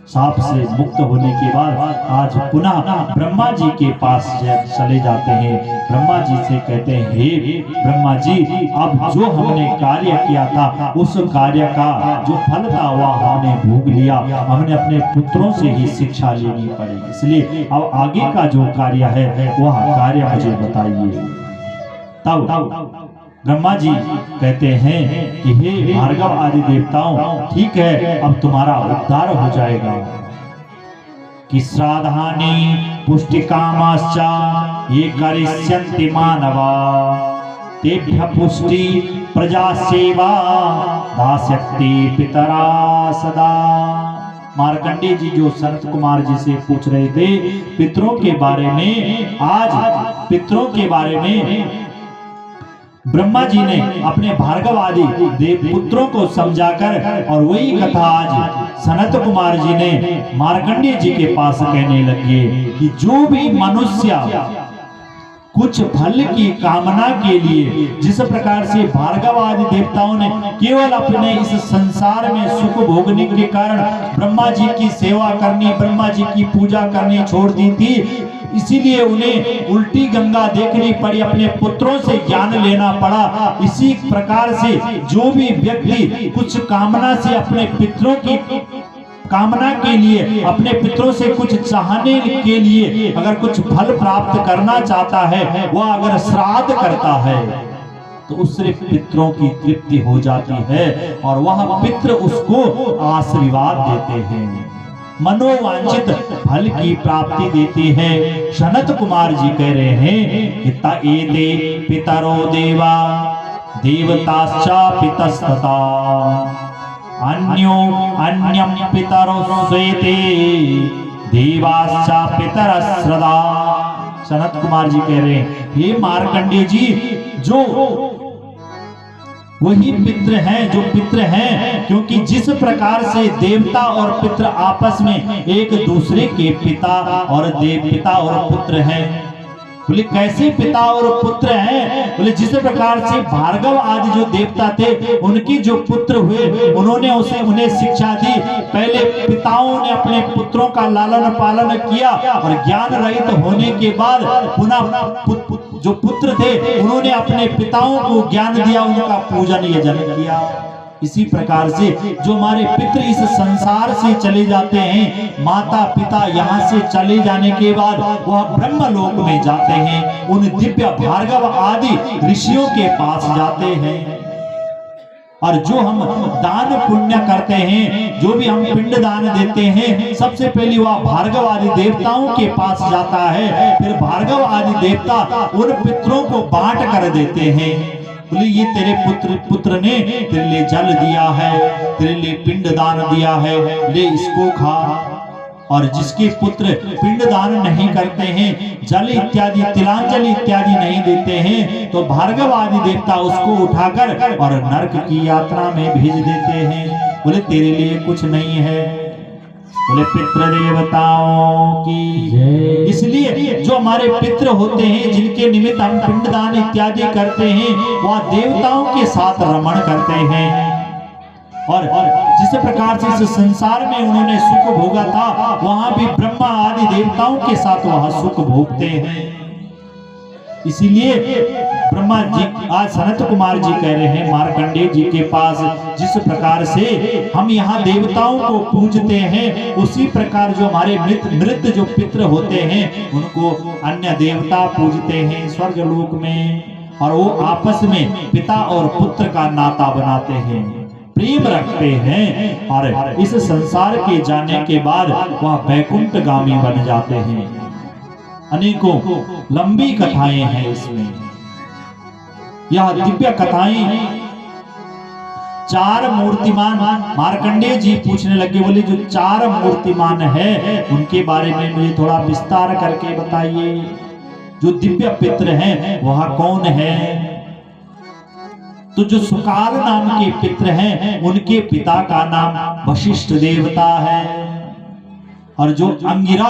शाप से मुक्त होने के बाद आज पुनः ब्रह्मा जी के पास चले जाते हैं। ब्रह्मा जी से कहते हैं हे ब्रह्मा जी, अब जो हमने कार्य किया था उस कार्य का जो फल था वह हमने भोग लिया, हमने अपने पुत्रों से ही शिक्षा लेनी पड़ेगी, इसलिए अब आगे का जो कार्य है वह कार्य मुझे बताइए। तब ब्रह्मा जी कहते हैं कि हे भार्गव आदि देवताओं, ठीक है अब तुम्हारा उद्धार हो जाएगा। कि श्राद्धानि पुष्टिकामाश्च ये करिष्यन्ति मानवा तेभ्यः पुष्टि प्रजा सेवा दास्यन्ति पितरा सदा। मार्कंडेय जी जो सनत कुमार जी से पूछ रहे थे पितरों के बारे में, आज पितरों के बारे में ब्रह्मा जी ने अपने भार्गव आदि देव पुत्रों को समझाकर, और वही कथा आज सनत कुमार जी ने मार्कंडेय जी के पास कहने लगे कि जो भी मनुष्य कुछ फल की कामना के लिए, जिस प्रकार से भार्गव आदि देवताओं ने केवल अपने इस संसार में सुख भोगने के कारण ब्रह्मा जी की सेवा करनी, ब्रह्मा जी की पूजा करनी छोड़ दी थी, इसीलिए उन्हें उल्टी गंगा देखनी पड़ी, अपने पुत्रों से ज्ञान लेना पड़ा। इसी प्रकार से जो भी व्यक्ति कुछ कामना से अपने पितरों की कामना के लिए, अपने पितरों से कुछ चाहने के लिए अगर कुछ फल प्राप्त करना चाहता है, वह अगर श्राद्ध करता है तो उससे पितरों की तृप्ति हो जाती है और वह पितर उसको आशीर्वाद देते हैं, मनोवांछित फल की प्राप्ति देते हैं। सनत कुमार जी कह रहे हैं कि ताएते पितरो देवा देवताश्च पितस्तथा अन्यो अन्यम पितरो स्वेते देवाश्च पितर श्रदा। सनत कुमार जी कह रहे हैं हे मार्कंडेय जी, जो वही पितृ हैं जो पितृ हैं, क्योंकि जिस प्रकार से देवता और पितृ आपस में एक दूसरे के पिता और देव पिता और पुत्र हैं, बोले कैसे पिता और पुत्र हैं? बोले जिस प्रकार से भार्गव आदि जो देवता थे उनके जो पुत्र हुए उन्होंने उन्हें शिक्षा दी। पहले पिताओं ने अपने पुत्रों का लालन पालन किया और ज्ञान रहित होने के बाद पुनः जो पुत्र थे उन्होंने अपने पिताओं को ज्ञान दिया, उनका पूजन यजन किया। इसी प्रकार से जो हमारे पितृ इस संसार से चले जाते हैं, माता पिता यहाँ से चले जाने के बाद वह ब्रह्म लोक में जाते हैं, उन दिव्य भार्गव आदि ऋषियों के पास जाते हैं। और जो हम दान पुण्य करते हैं, जो भी हम पिंड दान देते हैं, सबसे पहले वह भार्गव आदि देवताओं के पास जाता है। फिर भार्गव आदि देवता उन पितरों को बांट कर देते हैं। बोले ये तेरे पुत्र ने तेरे लिए जल दिया है, तेरे लिए पिंड दान दिया है, ले इसको खा। और जिसके पुत्र पिंड दान नहीं करते हैं, जल इत्यादि तिलांजलि इत्यादि नहीं देते हैं, तो भार्गव आदि देवता उसको उठाकर और नरक की यात्रा में भेज देते हैं। बोले तेरे लिए कुछ नहीं है। बोले पितृ देवताओं की। इसलिए जो हमारे पितृ होते हैं, जिनके निमित्त हम पिंडदान इत्यादि करते हैं, वह देवताओं के साथ रमण करते हैं। और जिस प्रकार से इस संसार में उन्होंने सुख भोगा था, वहां भी ब्रह्मा आदि देवताओं के साथ वह सुख भोगते हैं। इसीलिए ब्रह्मा जी आज सनत कुमार जी कह रहे हैं मार्कंडेय जी के पास, जिस प्रकार से हम यहाँ देवताओं को पूजते हैं, उसी प्रकार जो हमारे मृत जो पितृ होते हैं उनको अन्य देवता पूजते हैं स्वर्ग लोक में। और वो आपस में पिता और पुत्र का नाता बनाते हैं, प्रेम रखते हैं, और इस संसार के जाने के बाद वह वैकुंठ गामी बन जाते हैं। अनेकों लंबी कथाएं हैं इसमें। यह दिव्य कथाएं चार मूर्तिमान, मार्कंडेय जी पूछने लगे, बोले जो चार मूर्तिमान है उनके बारे में मुझे थोड़ा विस्तार करके बताइए। जो दिव्य पितृ हैं वह कौन है? तो जो सुकाल नाम के पितृ हैं उनके पिता का नाम वशिष्ठ देवता है। और जो अंगिरा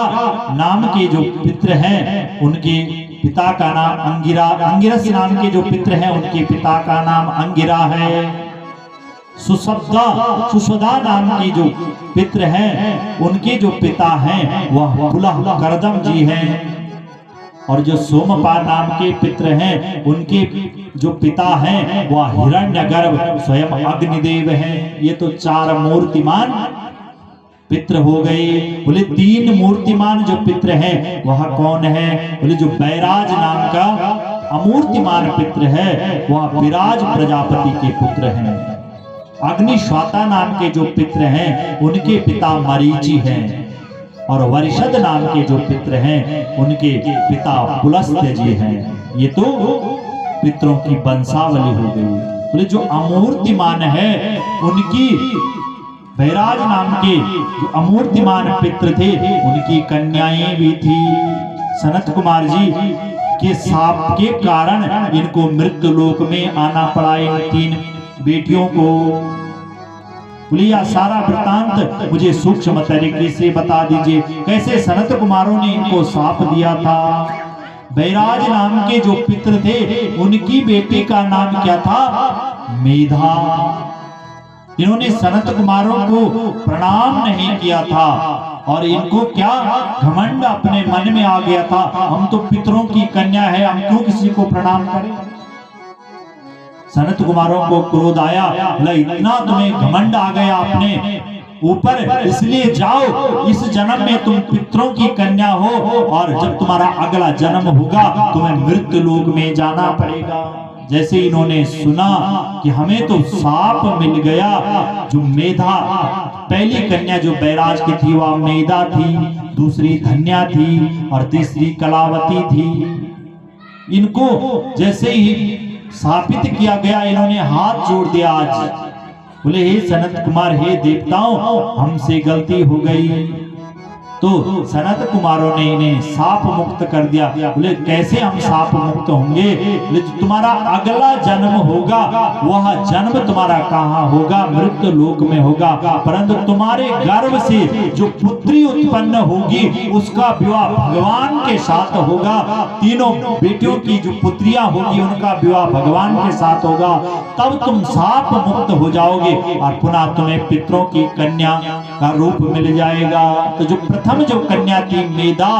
नाम के जो पितृ हैं उनके पिता का नाम अंगिरा, अंगिरस नाम के जो पितृ हैं उनके पिता का नाम अंगिरा है। सुसदा नाम के जो पितृ हैं उनके जो पिता हैं वह पुलह करदम जी हैं। और जो सोमपा नाम के पितृ हैं उनके जो पिता हैं वह हिरण्यगर्भ स्वयं अग्निदेव हैं। ये तो चार मूर्तिमान पितृ हो गए। बोले तीन मूर्तिमान जो पितृ हैं वह कौन है? बोले जो बैराज नाम का अमूर्तिमान पितृ है वह विराज प्रजापति के पुत्र हैं। अग्निश्वाता नाम के जो पितृ हैं उनके पिता मरीचि हैं। और वरिषद नाम के जो पितृ हैं उनके पिता पुलस्त्य जी हैं। ये तो पितरों की वंशावली हो गई। बोले जो अमूर्तिमान है उनकी बैराज नाम के जो अमूर्तिमान पितृ थे उनकी कन्याएं भी थी। सनत कुमार जी के शाप के कारण इनको मृत्यु लोक में आना पड़ा, इन तीन बेटियों को। बोले यह सारा वृतांत मुझे सूक्ष्म तरीके से बता दीजिए, कैसे सनत कुमारों ने इनको शाप दिया था। बैराज नाम के जो पितृ थे उनकी बेटी का नाम क्या था? मेधा। इन्होंने सनत कुमारों को प्रणाम नहीं किया था और इनको क्या घमंड अपने मन में आ गया था, हम तो पितरों की कन्या है, हम क्यों किसी को प्रणाम करें। सनत कुमारों को क्रोध आया, इतना तुम्हें घमंड आ गया अपने ऊपर, इसलिए जाओ इस जन्म में तुम पितरों की कन्या हो और जब तुम्हारा अगला जन्म होगा तुम्हें मृत्यु लोक में जाना पड़ेगा। जैसे इन्होंने सुना कि हमें तो साप मिल गया, जो मेधा पहली कन्या जो बैराज की थी वह मेधा थी, दूसरी धन्या थी और तीसरी कलावती थी। इनको जैसे ही स्थापित किया गया इन्होंने हाथ जोड़ दिया। आज बोले हे सनत कुमार, हे देवताओं, हमसे गलती हो गई। तो तो सनत कुमारों ने इन्हें साप मुक्त कर दिया। बोले कैसे हम साप मुक्त होंगे? बोले तुम्हारा अगला जन्म होगा, वह जन्म तुम्हारा कहाँ होगा? मृत्यु लोक में होगा, परंतु तुम्हारे गर्भ से जो पुत्री उत्पन्न होगी उसका विवाह भगवान के साथ होगा। तीनों बेटियों की जो पुत्रियां होगी उनका विवाह भगवान के साथ होगा, तब तुम साप मुक्त हो जाओगे और पुनः तुम्हें पितरों की कन्या का रूप मिल जाएगा। तो जो प्रथम जो कन्या थी मेधा,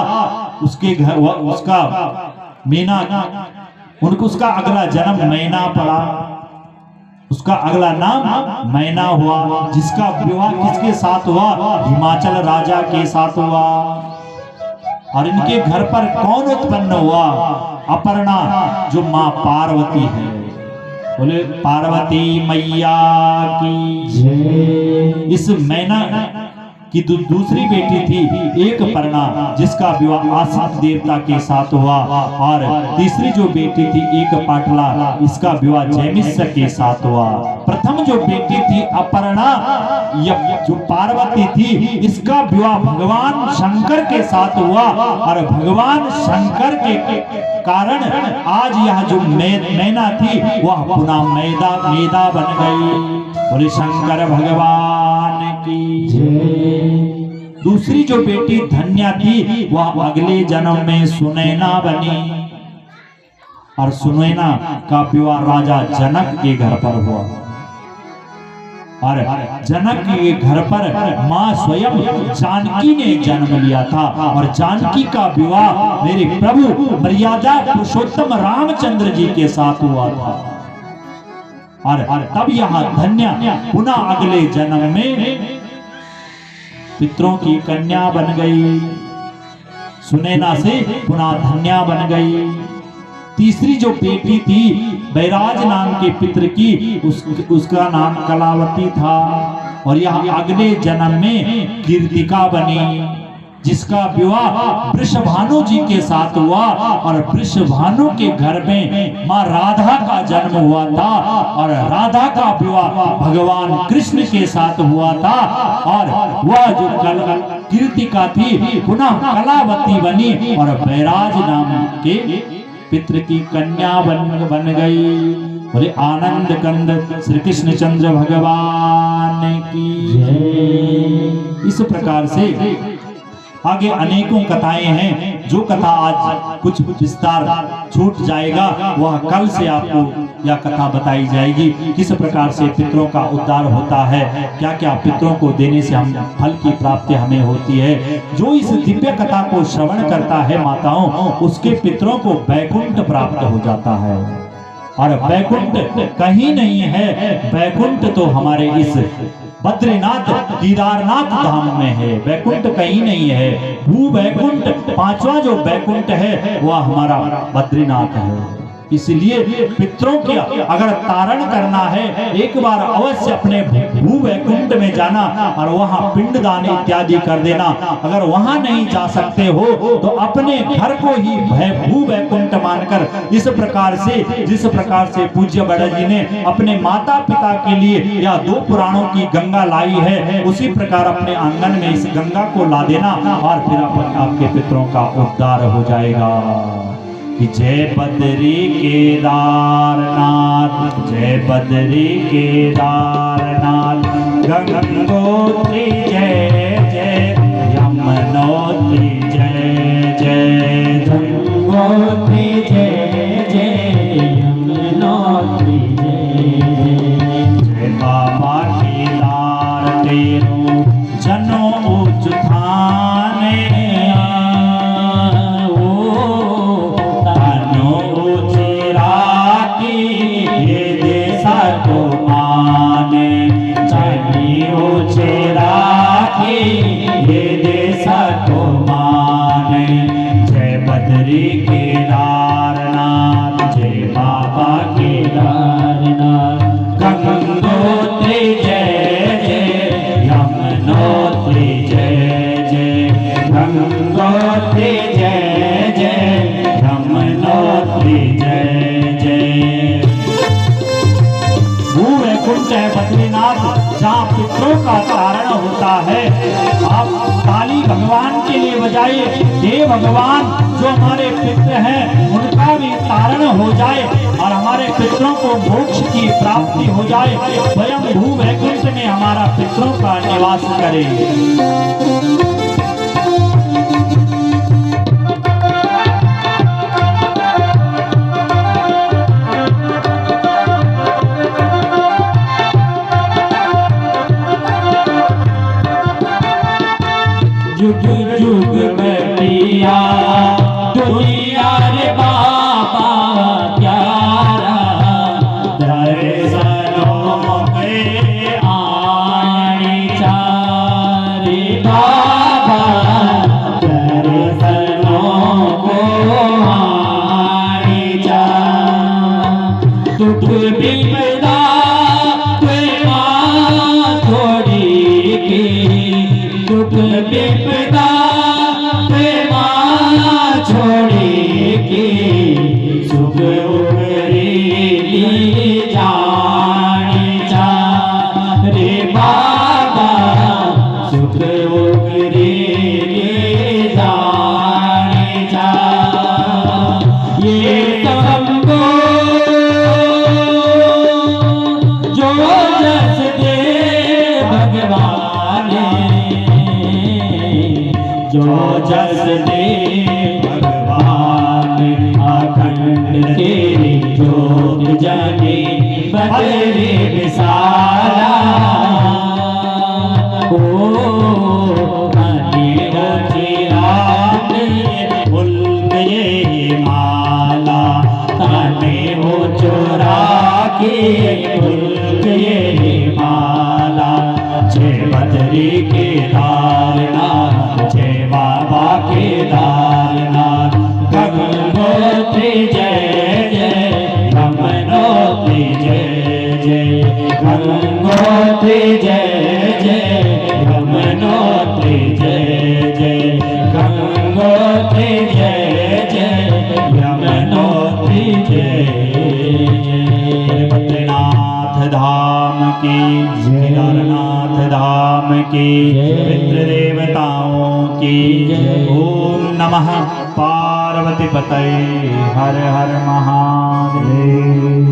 उसके घर उसका मीना, उनको उसका अगला जन्म मैना पड़ा, उसका अगला नाम मैना हुआ, जिसका विवाह किसके साथ हुआ? हिमाचल राजा के साथ हुआ। और इनके घर पर कौन उत्पन्न हुआ? अपर्णा, जो मां पार्वती है। बोले पार्वती मैया की जय। इस मैना की दूसरी बेटी थी एक पर्णा, जिसका विवाह आसित देवता के साथ हुआ, और तीसरी जो बेटी थी एक पाटला, इसका विवाह जैमिष्य के साथ हुआ। प्रथम जो बेटी थी अपर्णा, जो पार्वती थी, इसका विवाह भगवान शंकर के साथ हुआ, और भगवान शंकर के कारण आज यह जो मैना थी वह पुनः मेधा बन गई। बोले शंकर भगवान की जय। दूसरी जो बेटी धन्या थी वह अगले जन्म में सुनैना बनी, और सुनैना का विवाह राजा जनक के घर पर हुआ। और जनक के घर पर मां स्वयं जानकी ने जन्म लिया था, और जानकी का विवाह मेरे प्रभु मर्यादा पुरुषोत्तम रामचंद्र जी के साथ हुआ था। और तब यहाँ धन्या पुनः अगले जन्म में पितरों की कन्या बन गई, सुनैना से पुनः धन्या बन गई। तीसरी जो बेटी थी बैराज नाम के पितर की, उसका नाम कलावती था, और यह अगले जन्म में कीर्तिका बनी, जिसका विवाह वृषभानु जी के साथ हुआ, और वृषभानु के घर में मां राधा का जन्म हुआ था, और राधा का विवाह भगवान कृष्ण के साथ हुआ था, और वह जो कीर्तिका थी पुनः कलावती बनी, और बैराज नाम के पितृ की कन्या बन गई। बोले आनंद कंद श्री कृष्ण चंद्र भगवान की जय। इस प्रकार से आगे अनेकों कथाएं हैं, जो कथा आज कुछ विस्तार छूट जाएगा वह कल से आपको यह कथा बताई जाएगी। किस प्रकार से पितरों का उद्धार होता है, क्या क्या पितरों को देने से हम फल की प्राप्ति हमें होती है। जो इस दिव्य कथा को श्रवण करता है माताओं, उसके पितरों को वैकुंठ प्राप्त हो जाता है। और वैकुंठ कहीं नहीं है, वैकुंठ तो हमारे इस बद्रीनाथ केदारनाथ धाम में है, वैकुंठ कहीं नहीं है। भू वैकुंठ पांचवा जो वैकुंठ है वह हमारा बद्रीनाथ है। इसलिए पितरों के अगर तारण करना है, एक बार अवश्य अपने भू वैकुंठ में जाना और वहां पिंडदान इत्यादि कर देना। अगर वहां नहीं जा सकते हो तो अपने घर को ही भू वैकुंठ मानकर, इस प्रकार से जिस प्रकार से पूज्य बड़ा जी ने अपने माता पिता के लिए यह 2 पुराणों की गंगा लाई है, उसी प्रकार अपने आंगन में इस गंगा को ला देना, और फिर आपके पितरों का उद्धार हो जाएगा। जय बद्री केदारनाथ, जय बद्री केदारनाथ, गंगोत्री जय जय, यमुनोत्री जय जय, गंगोत्री जय जय, यमुनोत्री जय। जय बाबा केदार तेरो जनो उच्च थाने, केदारनाथ जय बाबा केदारनाथ, गंगोत्री जय जय, यमुनोत्री जय जय, गंगोत्री जय जय, यमुनोत्री जय जय। भू वैकुंठ है बद्रीनाथ, जहाँ पितरों का तारण होता है। आप काली भगवान के लिए बजाइए। हे भगवान, जो हमारे पितृ हैं उनका भी तारण हो जाए और हमारे पितरों को मोक्ष की प्राप्ति हो जाए। स्वयं भू वैकुंठ में हमारा पितरों का निवास करे। जुग जुग बटिया दुनिया रे बाबा प्यारा, दर्शनों के आने चारे बाबा, दर्शनों को आने चा। दुख विपदा छोड़ी के, दुख विपदा छोड़े के, सुख उगरे जाने जा रे बाबा, सुख उगरे जाने जा। ये सबको जो जस दे भगवान, जो जस दे भगवान, अखंड तेरी जोत जाने बदरे विसारा। ओ मेरा चिराग भूल गए माला, ताने हो चोरा के भूल गए माला। जय बदरी के दारनाथ, जय बाबा के दारनाथ। गंगोत्री जय जय, गंगोत्री जय जय, गंगोत्री जय जय, गंगोत्री जय जय, गंगोत्री जय जय, गंगोत्री जय जय। बद्रीनाथ धाम की, केदारनाथ धाम की, पितृ देवताओं की। ओम नमः पार्वती पतये, हर हर महादेव।